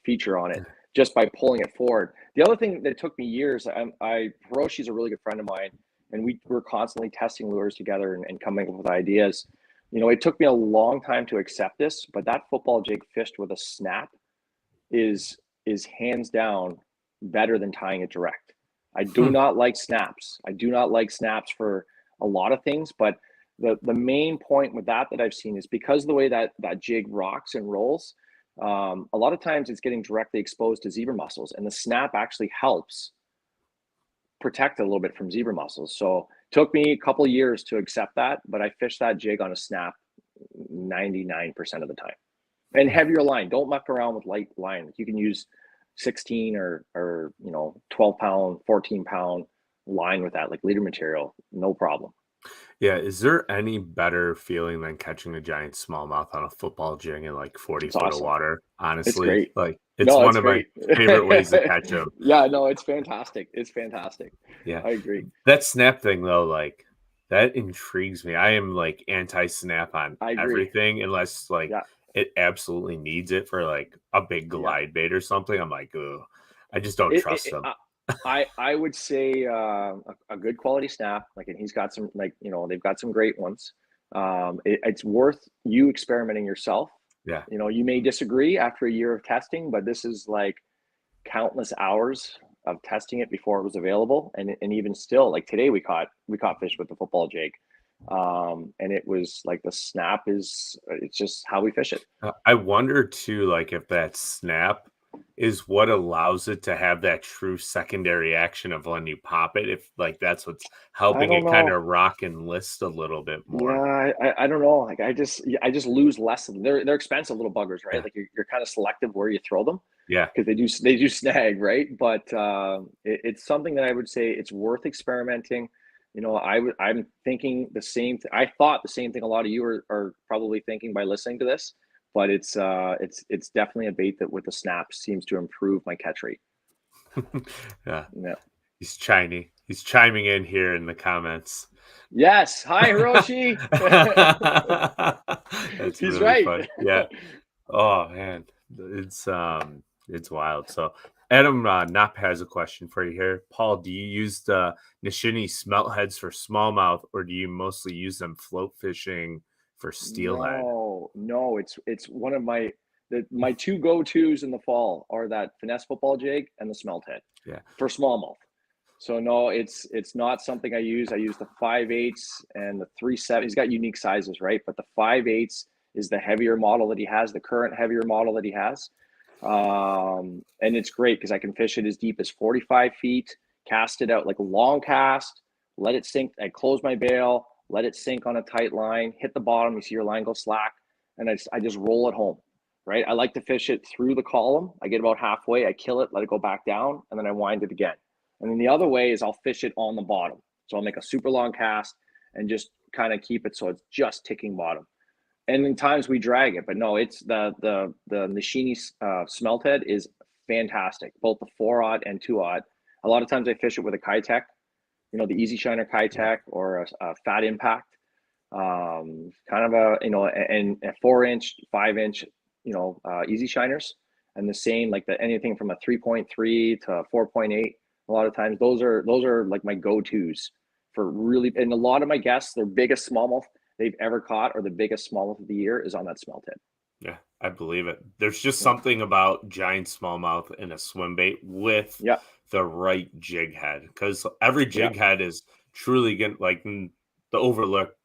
feature on it just by pulling it forward. The other thing that took me years, Hiroshi's a really good friend of mine, and we were constantly testing lures together and coming up with ideas. It took me a long time to accept this, but that football jig fished with a snap is hands down better than tying it direct. I do not like snaps. I do not like snaps for a lot of things, but the main point with that I've seen is because of the way that jig rocks and rolls, a lot of times it's getting directly exposed to zebra mussels, and the snap actually helps protect a little bit from zebra mussels. So it took me a couple of years to accept that, but I fished that jig on a snap 99% of the time. And heavier line. Don't muck around with light line. You can use 16 or 12 pound, 14 pound line with that, like leader material, no problem. Yeah, is there any better feeling than catching a giant smallmouth on a football jig in like 40 foot of water? Honestly, it's great. Like it's one of my favorite ways to catch them. Yeah, no, it's fantastic. It's fantastic. Yeah, I agree. That snap thing though, like that intrigues me. I am like anti-snap on everything unless like it absolutely needs it for like a big Yeah. glide bait or something, I'm like, oh, I just don't trust him. I would say a good quality snap, like, and he's got some, like, they've got some great ones. It's worth you experimenting yourself. Yeah. You may disagree after a year of testing, but this is like countless hours of testing it before it was available, and even still, like today we caught fish with the football jig, and it was like the snap it's just how we fish it. I wonder too, like if that snap is what allows it to have that true secondary action of when you pop it, if like that's what's I helping don't it kind know. of rock and list a little bit Yeah, more. I don't know. Like I just lose less of them. They're expensive little buggers, right? Yeah. Like you're kind of selective where you throw them Yeah. because they do snag, right? But it's something that I would say it's worth experimenting. I'm thinking the same. I thought the same thing. A lot of you are probably thinking by listening to this, but it's definitely a bait that with the snaps seems to improve my catch rate. Yeah. Yeah. He's chiming. He's chiming in here in the comments. Yes. Hi, Hiroshi. That's He's really right. fun. Yeah. Oh man, it's wild. So Adam Knopp has a question for you here. Paul, do you use the Nishini smelt heads for smallmouth, or do you mostly use them float fishing for steelhead? No, it's one of my two go-tos in the fall are that finesse football jig and the smelt head Yeah. for smallmouth. So no, it's not something I use. I use the 5/8 and the 3/7. He's got unique sizes, right? But the 5/8 is the heavier model that he has, the current heavier model that he has. And it's great because I can fish it as deep as 45 feet, cast it out like a long cast, let it sink. I close my bail, let it sink on a tight line, hit the bottom. You see your line go slack, and I just roll it home, right? I like to fish it through the column. I get about halfway, I kill it, let it go back down, and then I wind it again. And then the other way is I'll fish it on the bottom. So I'll make a super long cast and just kind of keep it so it's just ticking bottom. And in times we drag it, but no, it's the Nishini smelt head is fantastic, both the 4/0 and 2/0. A lot of times I fish it with a Kitech, the Easy Shiner Yeah. Kitech or a Fat Impact, kind of and a 4-inch, 5-inch, Easy Shiners, and the same like anything from a 3.3 to 4.8. A lot of times those are like my go-tos for really, and a lot of my guests, their biggest smallmouth they've ever caught or the biggest smallmouth of the year is on that smelt head. Yeah, I believe it. There's just Yeah. something about giant smallmouth in a swim bait with Yeah. the right jig head, because every Yeah. jig head is truly good. Like the overlooked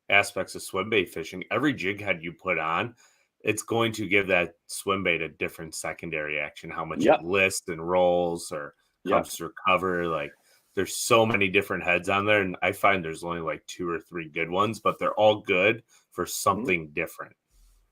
aspects of swim bait fishing, every jig head you put on, it's going to give that swim bait a different secondary action. How much Yeah. it lists and rolls or Yeah. comes through cover. Like there's so many different heads on there, and I find there's only like 2 or 3 good ones, but they're all good for Mhm. something different.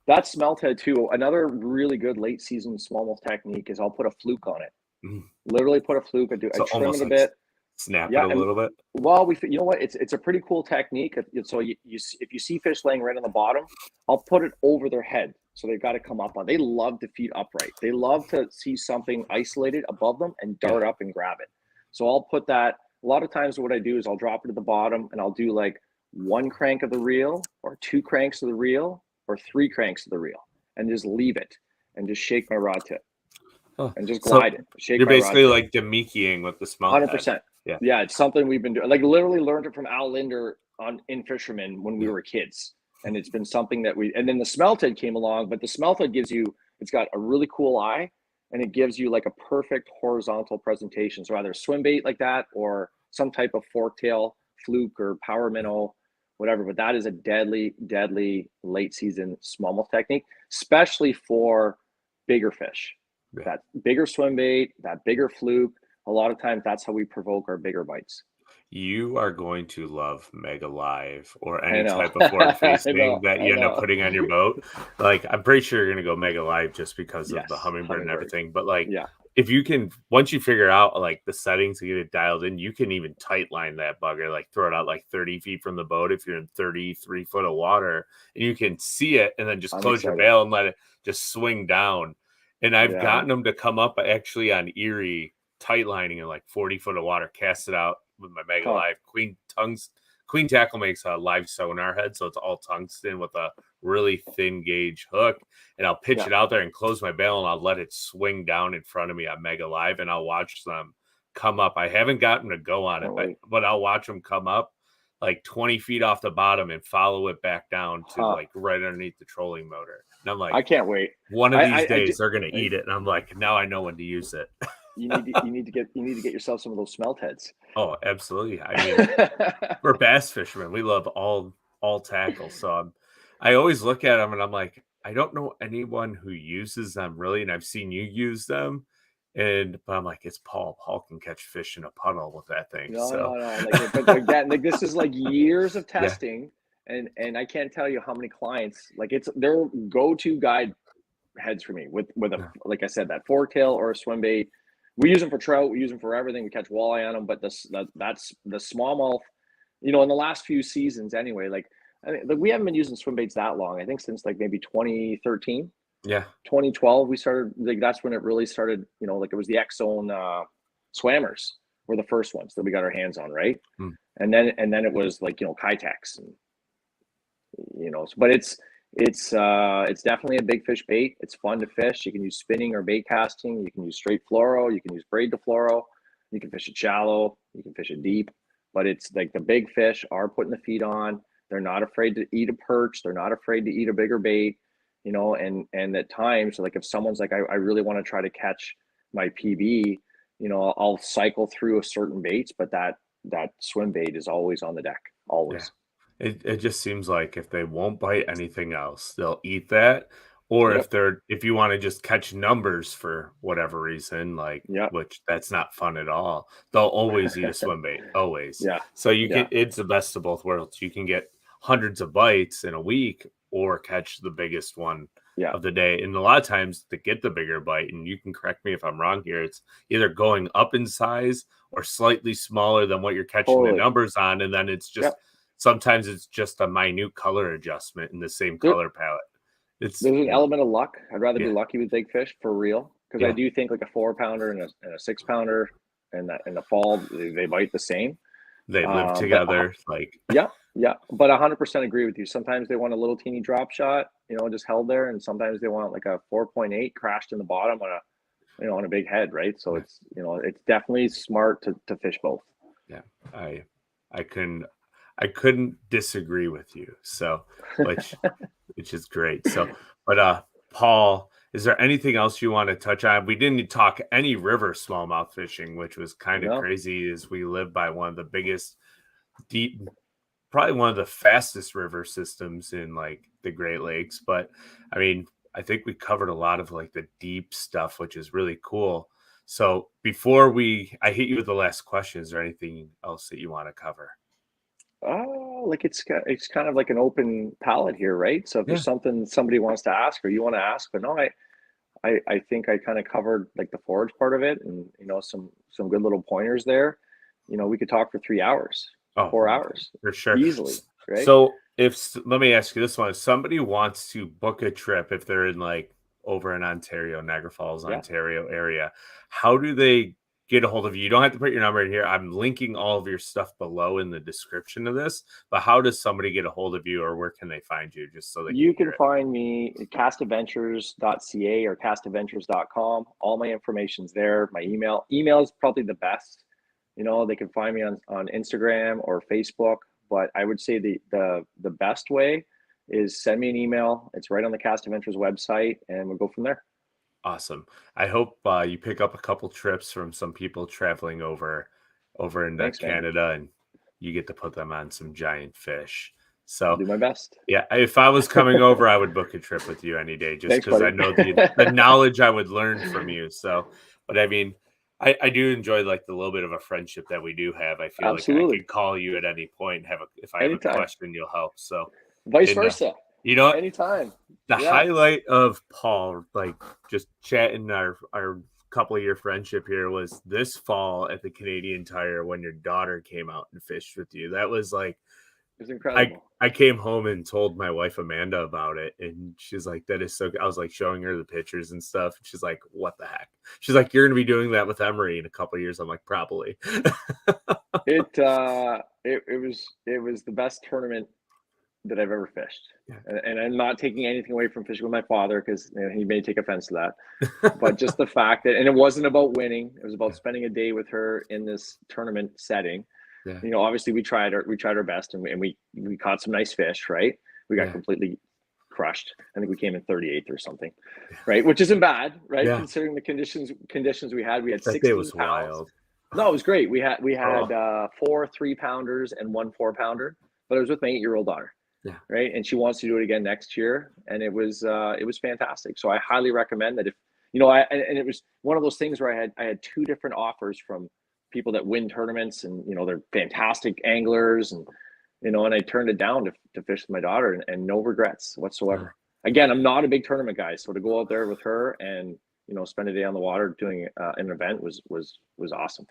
That smelt head too. Another really good late season smallmouth technique is I'll put a fluke on it. Mhm. Literally put a fluke. I So trim it almost a like bit. snap it Yeah, a and little bit? well, you know what? It's a pretty cool technique. So if you see fish laying right on the bottom, I'll put it over their head, so they've got to come up on. They love to feed upright. They love to see something isolated above them and Yeah. dart up and grab it. So I'll put that. A lot of times, what I do is I'll drop it at the bottom, and I'll do like one crank of the reel, or two cranks of the reel, or three cranks of the reel, and just leave it, and just shake my rod tip, Oh, and just so glide it. Shake you're my rod basically tip. like Demikiing with the smelt head. 100%. Yeah, Yeah, it's something we've been doing. Like literally learned it from Al Linder in Fisherman when we yeah. were kids, and it's been something that we. And then the smelted came along, but the smelted gives you. It's got a really cool eye, and it gives you like a perfect horizontal presentation. So either a swim bait like that, or some type of forktail, fluke, or power minnow, whatever. But that is a deadly, deadly late season smallmouth technique, especially for bigger fish. Yeah. That bigger swim bait, that bigger fluke, a lot of times that's how we provoke our bigger bites. You are going to love Mega Live or I any know. type of forward I facing know. that I you end up know. putting on your boat. Like, I'm pretty sure you're gonna go Mega Live just because of the Yes. hummingbird and Hummingbird. everything. But like, Yeah. if you can, once you figure out like the settings to get it dialed in, you can even tight line that bugger, like throw it out like 30 feet from the boat if you're in 33 foot of water, and you can see it, and then just I'm close your excited. bail and let it just swing down. And I've Yeah. gotten them to come up actually on Erie, tight lining in like 40 foot of water, cast it out with my Mega Huh. Live, queen tongues Queen Tackle makes a live sonar head, so it's all tungsten with a really thin gauge hook, and I'll pitch it out there and close my bail, and I'll let it swing down in front of me on Mega Live, and I'll watch them come up. I haven't gotten to go on it, but I'll watch them come up like 20 feet off the bottom and follow it back down to like right underneath the trolling motor. And I'm like, I can't wait. One of these days they're going to eat it. And I'm like, now I know when to use it. You need to get yourself some of those smelt heads. Oh, absolutely. I mean, we're bass fishermen. We love all tackle. So I always look at them and I'm like, I don't know anyone who uses them really. And I've seen you use them. But I'm like, it's Paul. Paul can catch fish in a puddle with that thing. No. But again, like this is like years of testing, and I can't tell you how many clients it's their go-to guide heads for me with a like I said, that forktail or a swim bait. We use them for trout. We use them for everything. We catch walleye on them. But that's the smallmouth. In the last few seasons, anyway. We haven't been using swim baits that long. I think since maybe 2013. Yeah. 2012, we started, that's when it really started, it was the X-Zone Swammers were the first ones that we got our hands on, right? And then it was Kitex, and, but it's definitely a big fish bait. It's fun to fish. You can use spinning or bait casting. You can use straight fluoro. You can use braid to fluoro. You can fish it shallow. You can fish it deep. But it's like the big fish are putting the feet on. They're not afraid to eat a perch. They're not afraid to eat a bigger bait. And at times, if someone's like, I really want to try to catch my PB, I'll cycle through a certain baits, but that swim bait is always on the deck, always. Yeah. It just seems like if they won't bite anything else, they'll eat that. Or if you want to just catch numbers for whatever reason, which that's not fun at all, they'll always eat a swim bait, always. Yeah. So it's the best of both worlds. You can get hundreds of bites in a week, or catch the biggest one of the day. And a lot of times to get the bigger bite, and you can correct me if I'm wrong here, it's either going up in size or slightly smaller than what you're catching the numbers on. And then it's just, sometimes it's just a minute color adjustment in the same color palette. There's an element of luck. I'd rather be lucky with big fish for real. Because I do think a 4-pounder and a 6-pounder and in the fall, they bite the same. They live together. Yeah, but 100% agree with you. Sometimes they want a little teeny drop shot, just held there, and sometimes they want a 4.8 crashed in the bottom on a big head, right? So it's it's definitely smart to fish both. Yeah, I couldn't disagree with you. So which is great. So, but Paul, is there anything else you want to touch on? We didn't talk any river smallmouth fishing, which was kind of crazy, as we live by one of the biggest, deep, probably one of the fastest river systems in the Great Lakes. But I mean, I think we covered a lot of the deep stuff, which is really cool. So before I hit you with the last question, is there anything else that you want to cover? It's kind of like an open palette here, right? So if there's something somebody wants to ask or you want to ask, but no, I think I kind of covered the forage part of it, and some good little pointers there. We could talk for 3 hours, 4 hours for sure, easily, right? So let me ask you this one: if somebody wants to book a trip, if they're in over in Ontario, Niagara Falls, Ontario area, how do they get a hold of you? You don't have to put your number in here. I'm linking all of your stuff below in the description of this, but how does somebody get a hold of you, or where can they find you? Just so you can find me at castadventures.ca or castadventures.com. All my information's there. My email is probably the best. They can find me on Instagram or Facebook, but I would say the best way is send me an email. It's right on the Cast Adventures website, and we'll go from there. Awesome. I hope you pick up a couple trips from some people traveling over into Canada, and you get to put them on some giant fish. So I'll do my best. Yeah, if I was coming over, I would book a trip with you any day, just because I know the knowledge I would learn from you. So, but I mean, I do enjoy the little bit of a friendship that we do have. I feel like I could call you at any point and if I have a question, you'll help. So vice versa. Anytime. The highlight of Paul, just chatting our couple of year friendship here, was this fall at the Canadian Tire when your daughter came out and fished with you. That was was incredible. I came home and told my wife Amanda about it, and she's like, "That is so good." I was like showing her the pictures and stuff, and she's like, "What the heck?" She's like, "You're gonna be doing that with Emery in a couple of years." I'm like, "Probably." It was the best tournament that I've ever fished. Yeah. And I'm not taking anything away from fishing with my father, because he may take offense to that. But just the fact that, and it wasn't about winning, it was about spending a day with her in this tournament setting. Yeah. Obviously we tried our best, and we caught some nice fish, right? We got completely crushed. I think we came in 38th or something, right? Which isn't bad, right? Yeah. Considering the conditions we had. We had That 16 day was pounds. wild. No, it was great. We had 4 3-pounders and 1 4-pounder, but it was with my 8-year-old daughter. Yeah. Right. And she wants to do it again next year. And it was fantastic. So I highly recommend that. If and it was one of those things where I had 2 different offers from people that win tournaments, and they're fantastic anglers, and and I turned it down to fish with my daughter, and no regrets whatsoever. Again, I'm not a big tournament guy, so to go out there with her and spend a day on the water doing an event was awesome.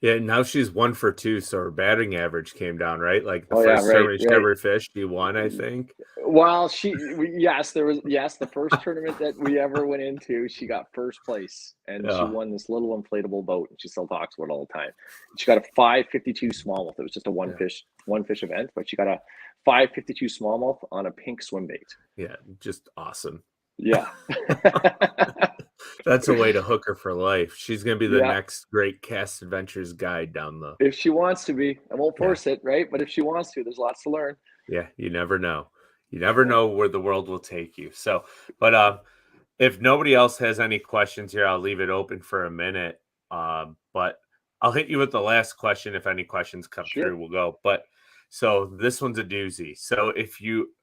Yeah, now she's 1 for 2, so her batting average came down, right? Like the Oh, yeah, first right, tournament she right. ever fished, she won, I think. Well, the first tournament that we ever went into, she got first place, and she won this little inflatable boat, and she still talks about it all the time. She got a 552 smallmouth. It was just a one fish event, but she got a 552 smallmouth on a pink swim bait. Yeah, just awesome. Yeah. That's a way to hook her for life. She's going to be the next great Cast Adventures guide down the... If she wants to be. I won't force it, right? But if she wants to, there's lots to learn. Yeah, you never know. You never know where the world will take you. So, but if nobody else has any questions here, I'll leave it open for a minute. But I'll hit you with the last question. If any questions come through, we'll go. But so this one's a doozy. So if you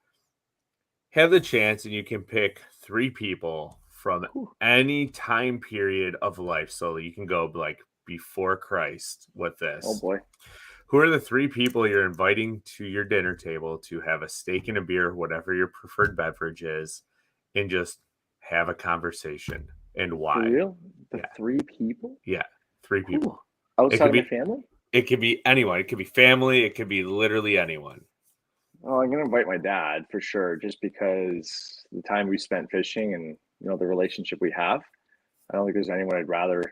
have the chance and you can pick 3 people from any time period of life, so you can go like before Christ with this. Oh boy. Who are the 3 people you're inviting to your dinner table to have a steak and a beer, whatever your preferred beverage is, and just have a conversation, and why? For real? The 3 people? Yeah, 3 people. Outside of my family? It could be anyone. It could be family. It could be literally anyone. Oh, I'm going to invite my dad for sure, just because the time we spent fishing and, the relationship we have. I don't think there's anyone I'd rather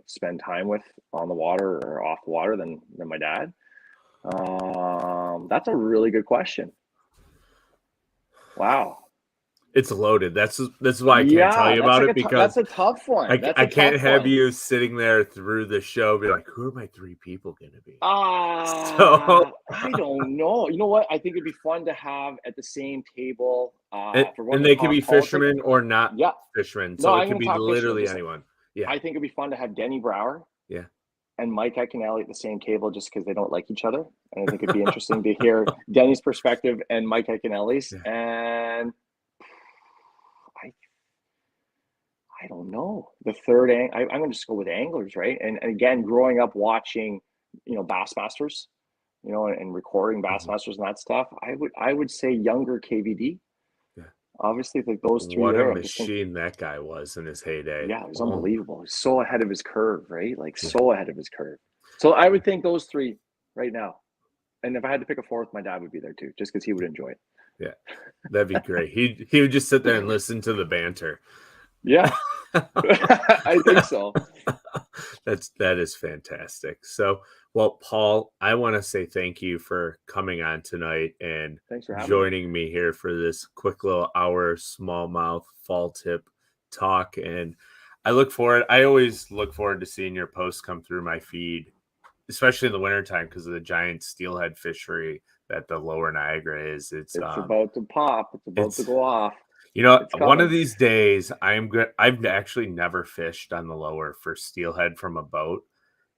spend time with on the water or off the water than my dad. That's a really good question. Wow. It's loaded. This is why I can't tell you about it, because that's a tough one. I can't have you sitting there through the show be like, who are my 3 people going to be? I don't know. You know what? I think it'd be fun to have at the same table. And they could be fishermen or not fishermen. So it could be literally anyone. Yeah. I think it'd be fun to have Denny Brower. Yeah. And Mike Iaconelli at the same table, just because they don't like each other. And I think it'd be interesting to hear Denny's perspective and Mike Iaconelli's. Yeah. And I don't know. The third, I'm going to just go with anglers, right? And again, growing up watching, Bassmasters, and recording Bassmasters and that stuff, I would say younger KVD. Yeah. Obviously, like those 3. What a machine that guy was in his heyday. Yeah, it was unbelievable. He's so ahead of his curve, right? Like so ahead of his curve. So I would think those 3 right now. And if I had to pick a 4th, my dad would be there too, just because he would enjoy it. Yeah, that'd be great. He would just sit there and listen to the banter. Yeah, I think so. That is fantastic. So, well, Paul, I want to say thank you for coming on tonight and joining me here for this quick little hour smallmouth fall tip talk. And I always look forward to seeing your posts come through my feed, especially in the wintertime, because of the giant steelhead fishery that the lower Niagara is. It's about to pop. It's about to go off. One of these days, I've actually never fished on the lower for steelhead from a boat.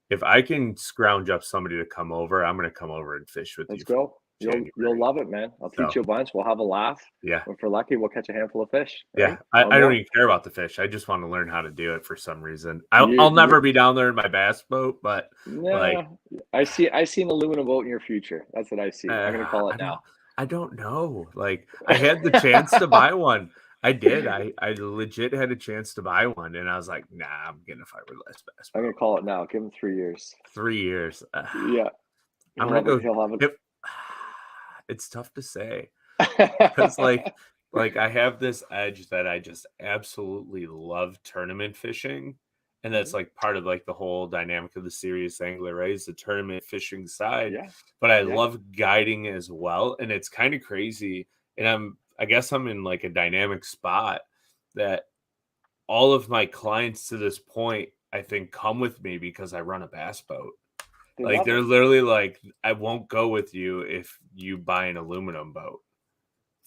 If I can scrounge up somebody to come over, I'm going to come over and fish with you. Let's go. You'll love it, man. I'll teach you a bunch. We'll have a laugh. Yeah. If we're lucky, we'll catch a handful of fish. Right? Yeah. I don't even care about the fish. I just want to learn how to do it for some reason. I'll never be down there in my bass boat, but I see an aluminum boat in your future. That's what I see. I'm going to call it now. I don't know. Like, I had the chance to buy one. I did. I legit had a chance to buy one, and I was like, nah, I'm getting a fiberglass bass. I'm going to call it now. Give him 3 years. 3 years. Yeah. I'm going to go. It's tough to say. Because like I have this edge that I just absolutely love tournament fishing. And that's like part of like the whole dynamic of the serious angler, right? Is the tournament fishing side. Yeah. But I love guiding as well. And it's kind of crazy. And I guess I'm in like a dynamic spot that all of my clients to this point, I think, come with me because I run a bass boat. They're literally like, I won't go with you if you buy an aluminum boat.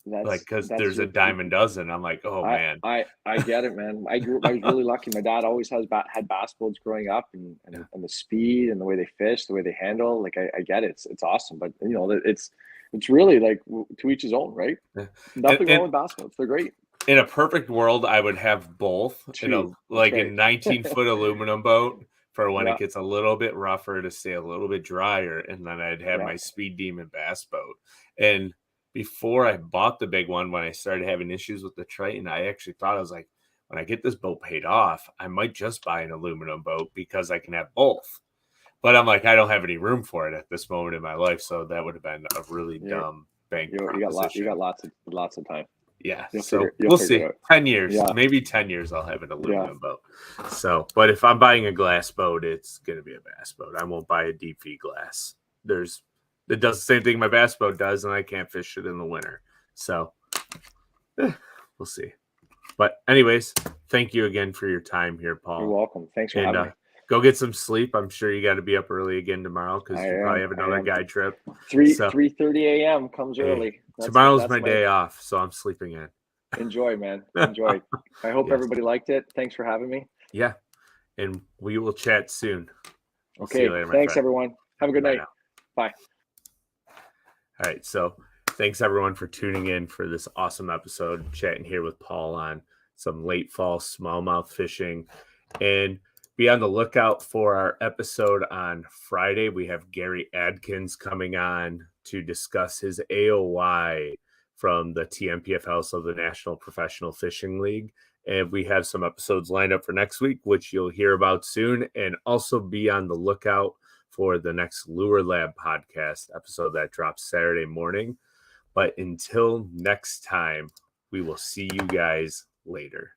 Because there's a dime a dozen. I'm like, oh man. I get it, man. I was really lucky. My dad always had bass boats growing up, and the speed and the way they fish, the way they handle. Like I get it. It's awesome, but you know, it's really like to each his own, right? Yeah. Nothing wrong with bass boats. They're great. In a perfect world, I would have both. A 19-foot aluminum boat for when it gets a little bit rougher to stay a little bit drier, and then I'd have my Speed Demon bass boat. And before I bought the big one, when I started having issues with the Triton, I actually thought, I was like, when I get this boat paid off, I might just buy an aluminum boat because I can have both. But I'm like, I don't have any room for it at this moment in my life, so that would have been a really dumb bank proposition. You got lots of time. Yeah, so we'll see. 10 years, maybe 10 years, I'll have an aluminum boat. So, but if I'm buying a glass boat, it's going to be a bass boat. I won't buy a deep feed glass. It does the same thing my bass boat does, and I can't fish it in the winter. So we'll see. But anyways, thank you again for your time here, Paul. You're welcome. Thanks for having me. Go get some sleep. I'm sure you got to be up early again tomorrow because you probably have another guide trip. 3:30 a.m. comes early. Tomorrow's my day off, so I'm sleeping in. Enjoy, man. Enjoy. I hope everybody liked it. Thanks for having me. Yeah, and we will chat soon. Okay. See you later, thanks, everyone. Have a good night. Bye. All right, so thanks everyone for tuning in for this awesome episode, chatting here with Paul on some late fall smallmouth fishing. And be on the lookout for our episode on Friday. We have Gary Adkins coming on to discuss his AOY from the TMPFL, so the National Professional Fishing League. And we have some episodes lined up for next week, which you'll hear about soon. And also be on the lookout for the next Lure Lab podcast episode that drops Saturday morning. But until next time, we will see you guys later.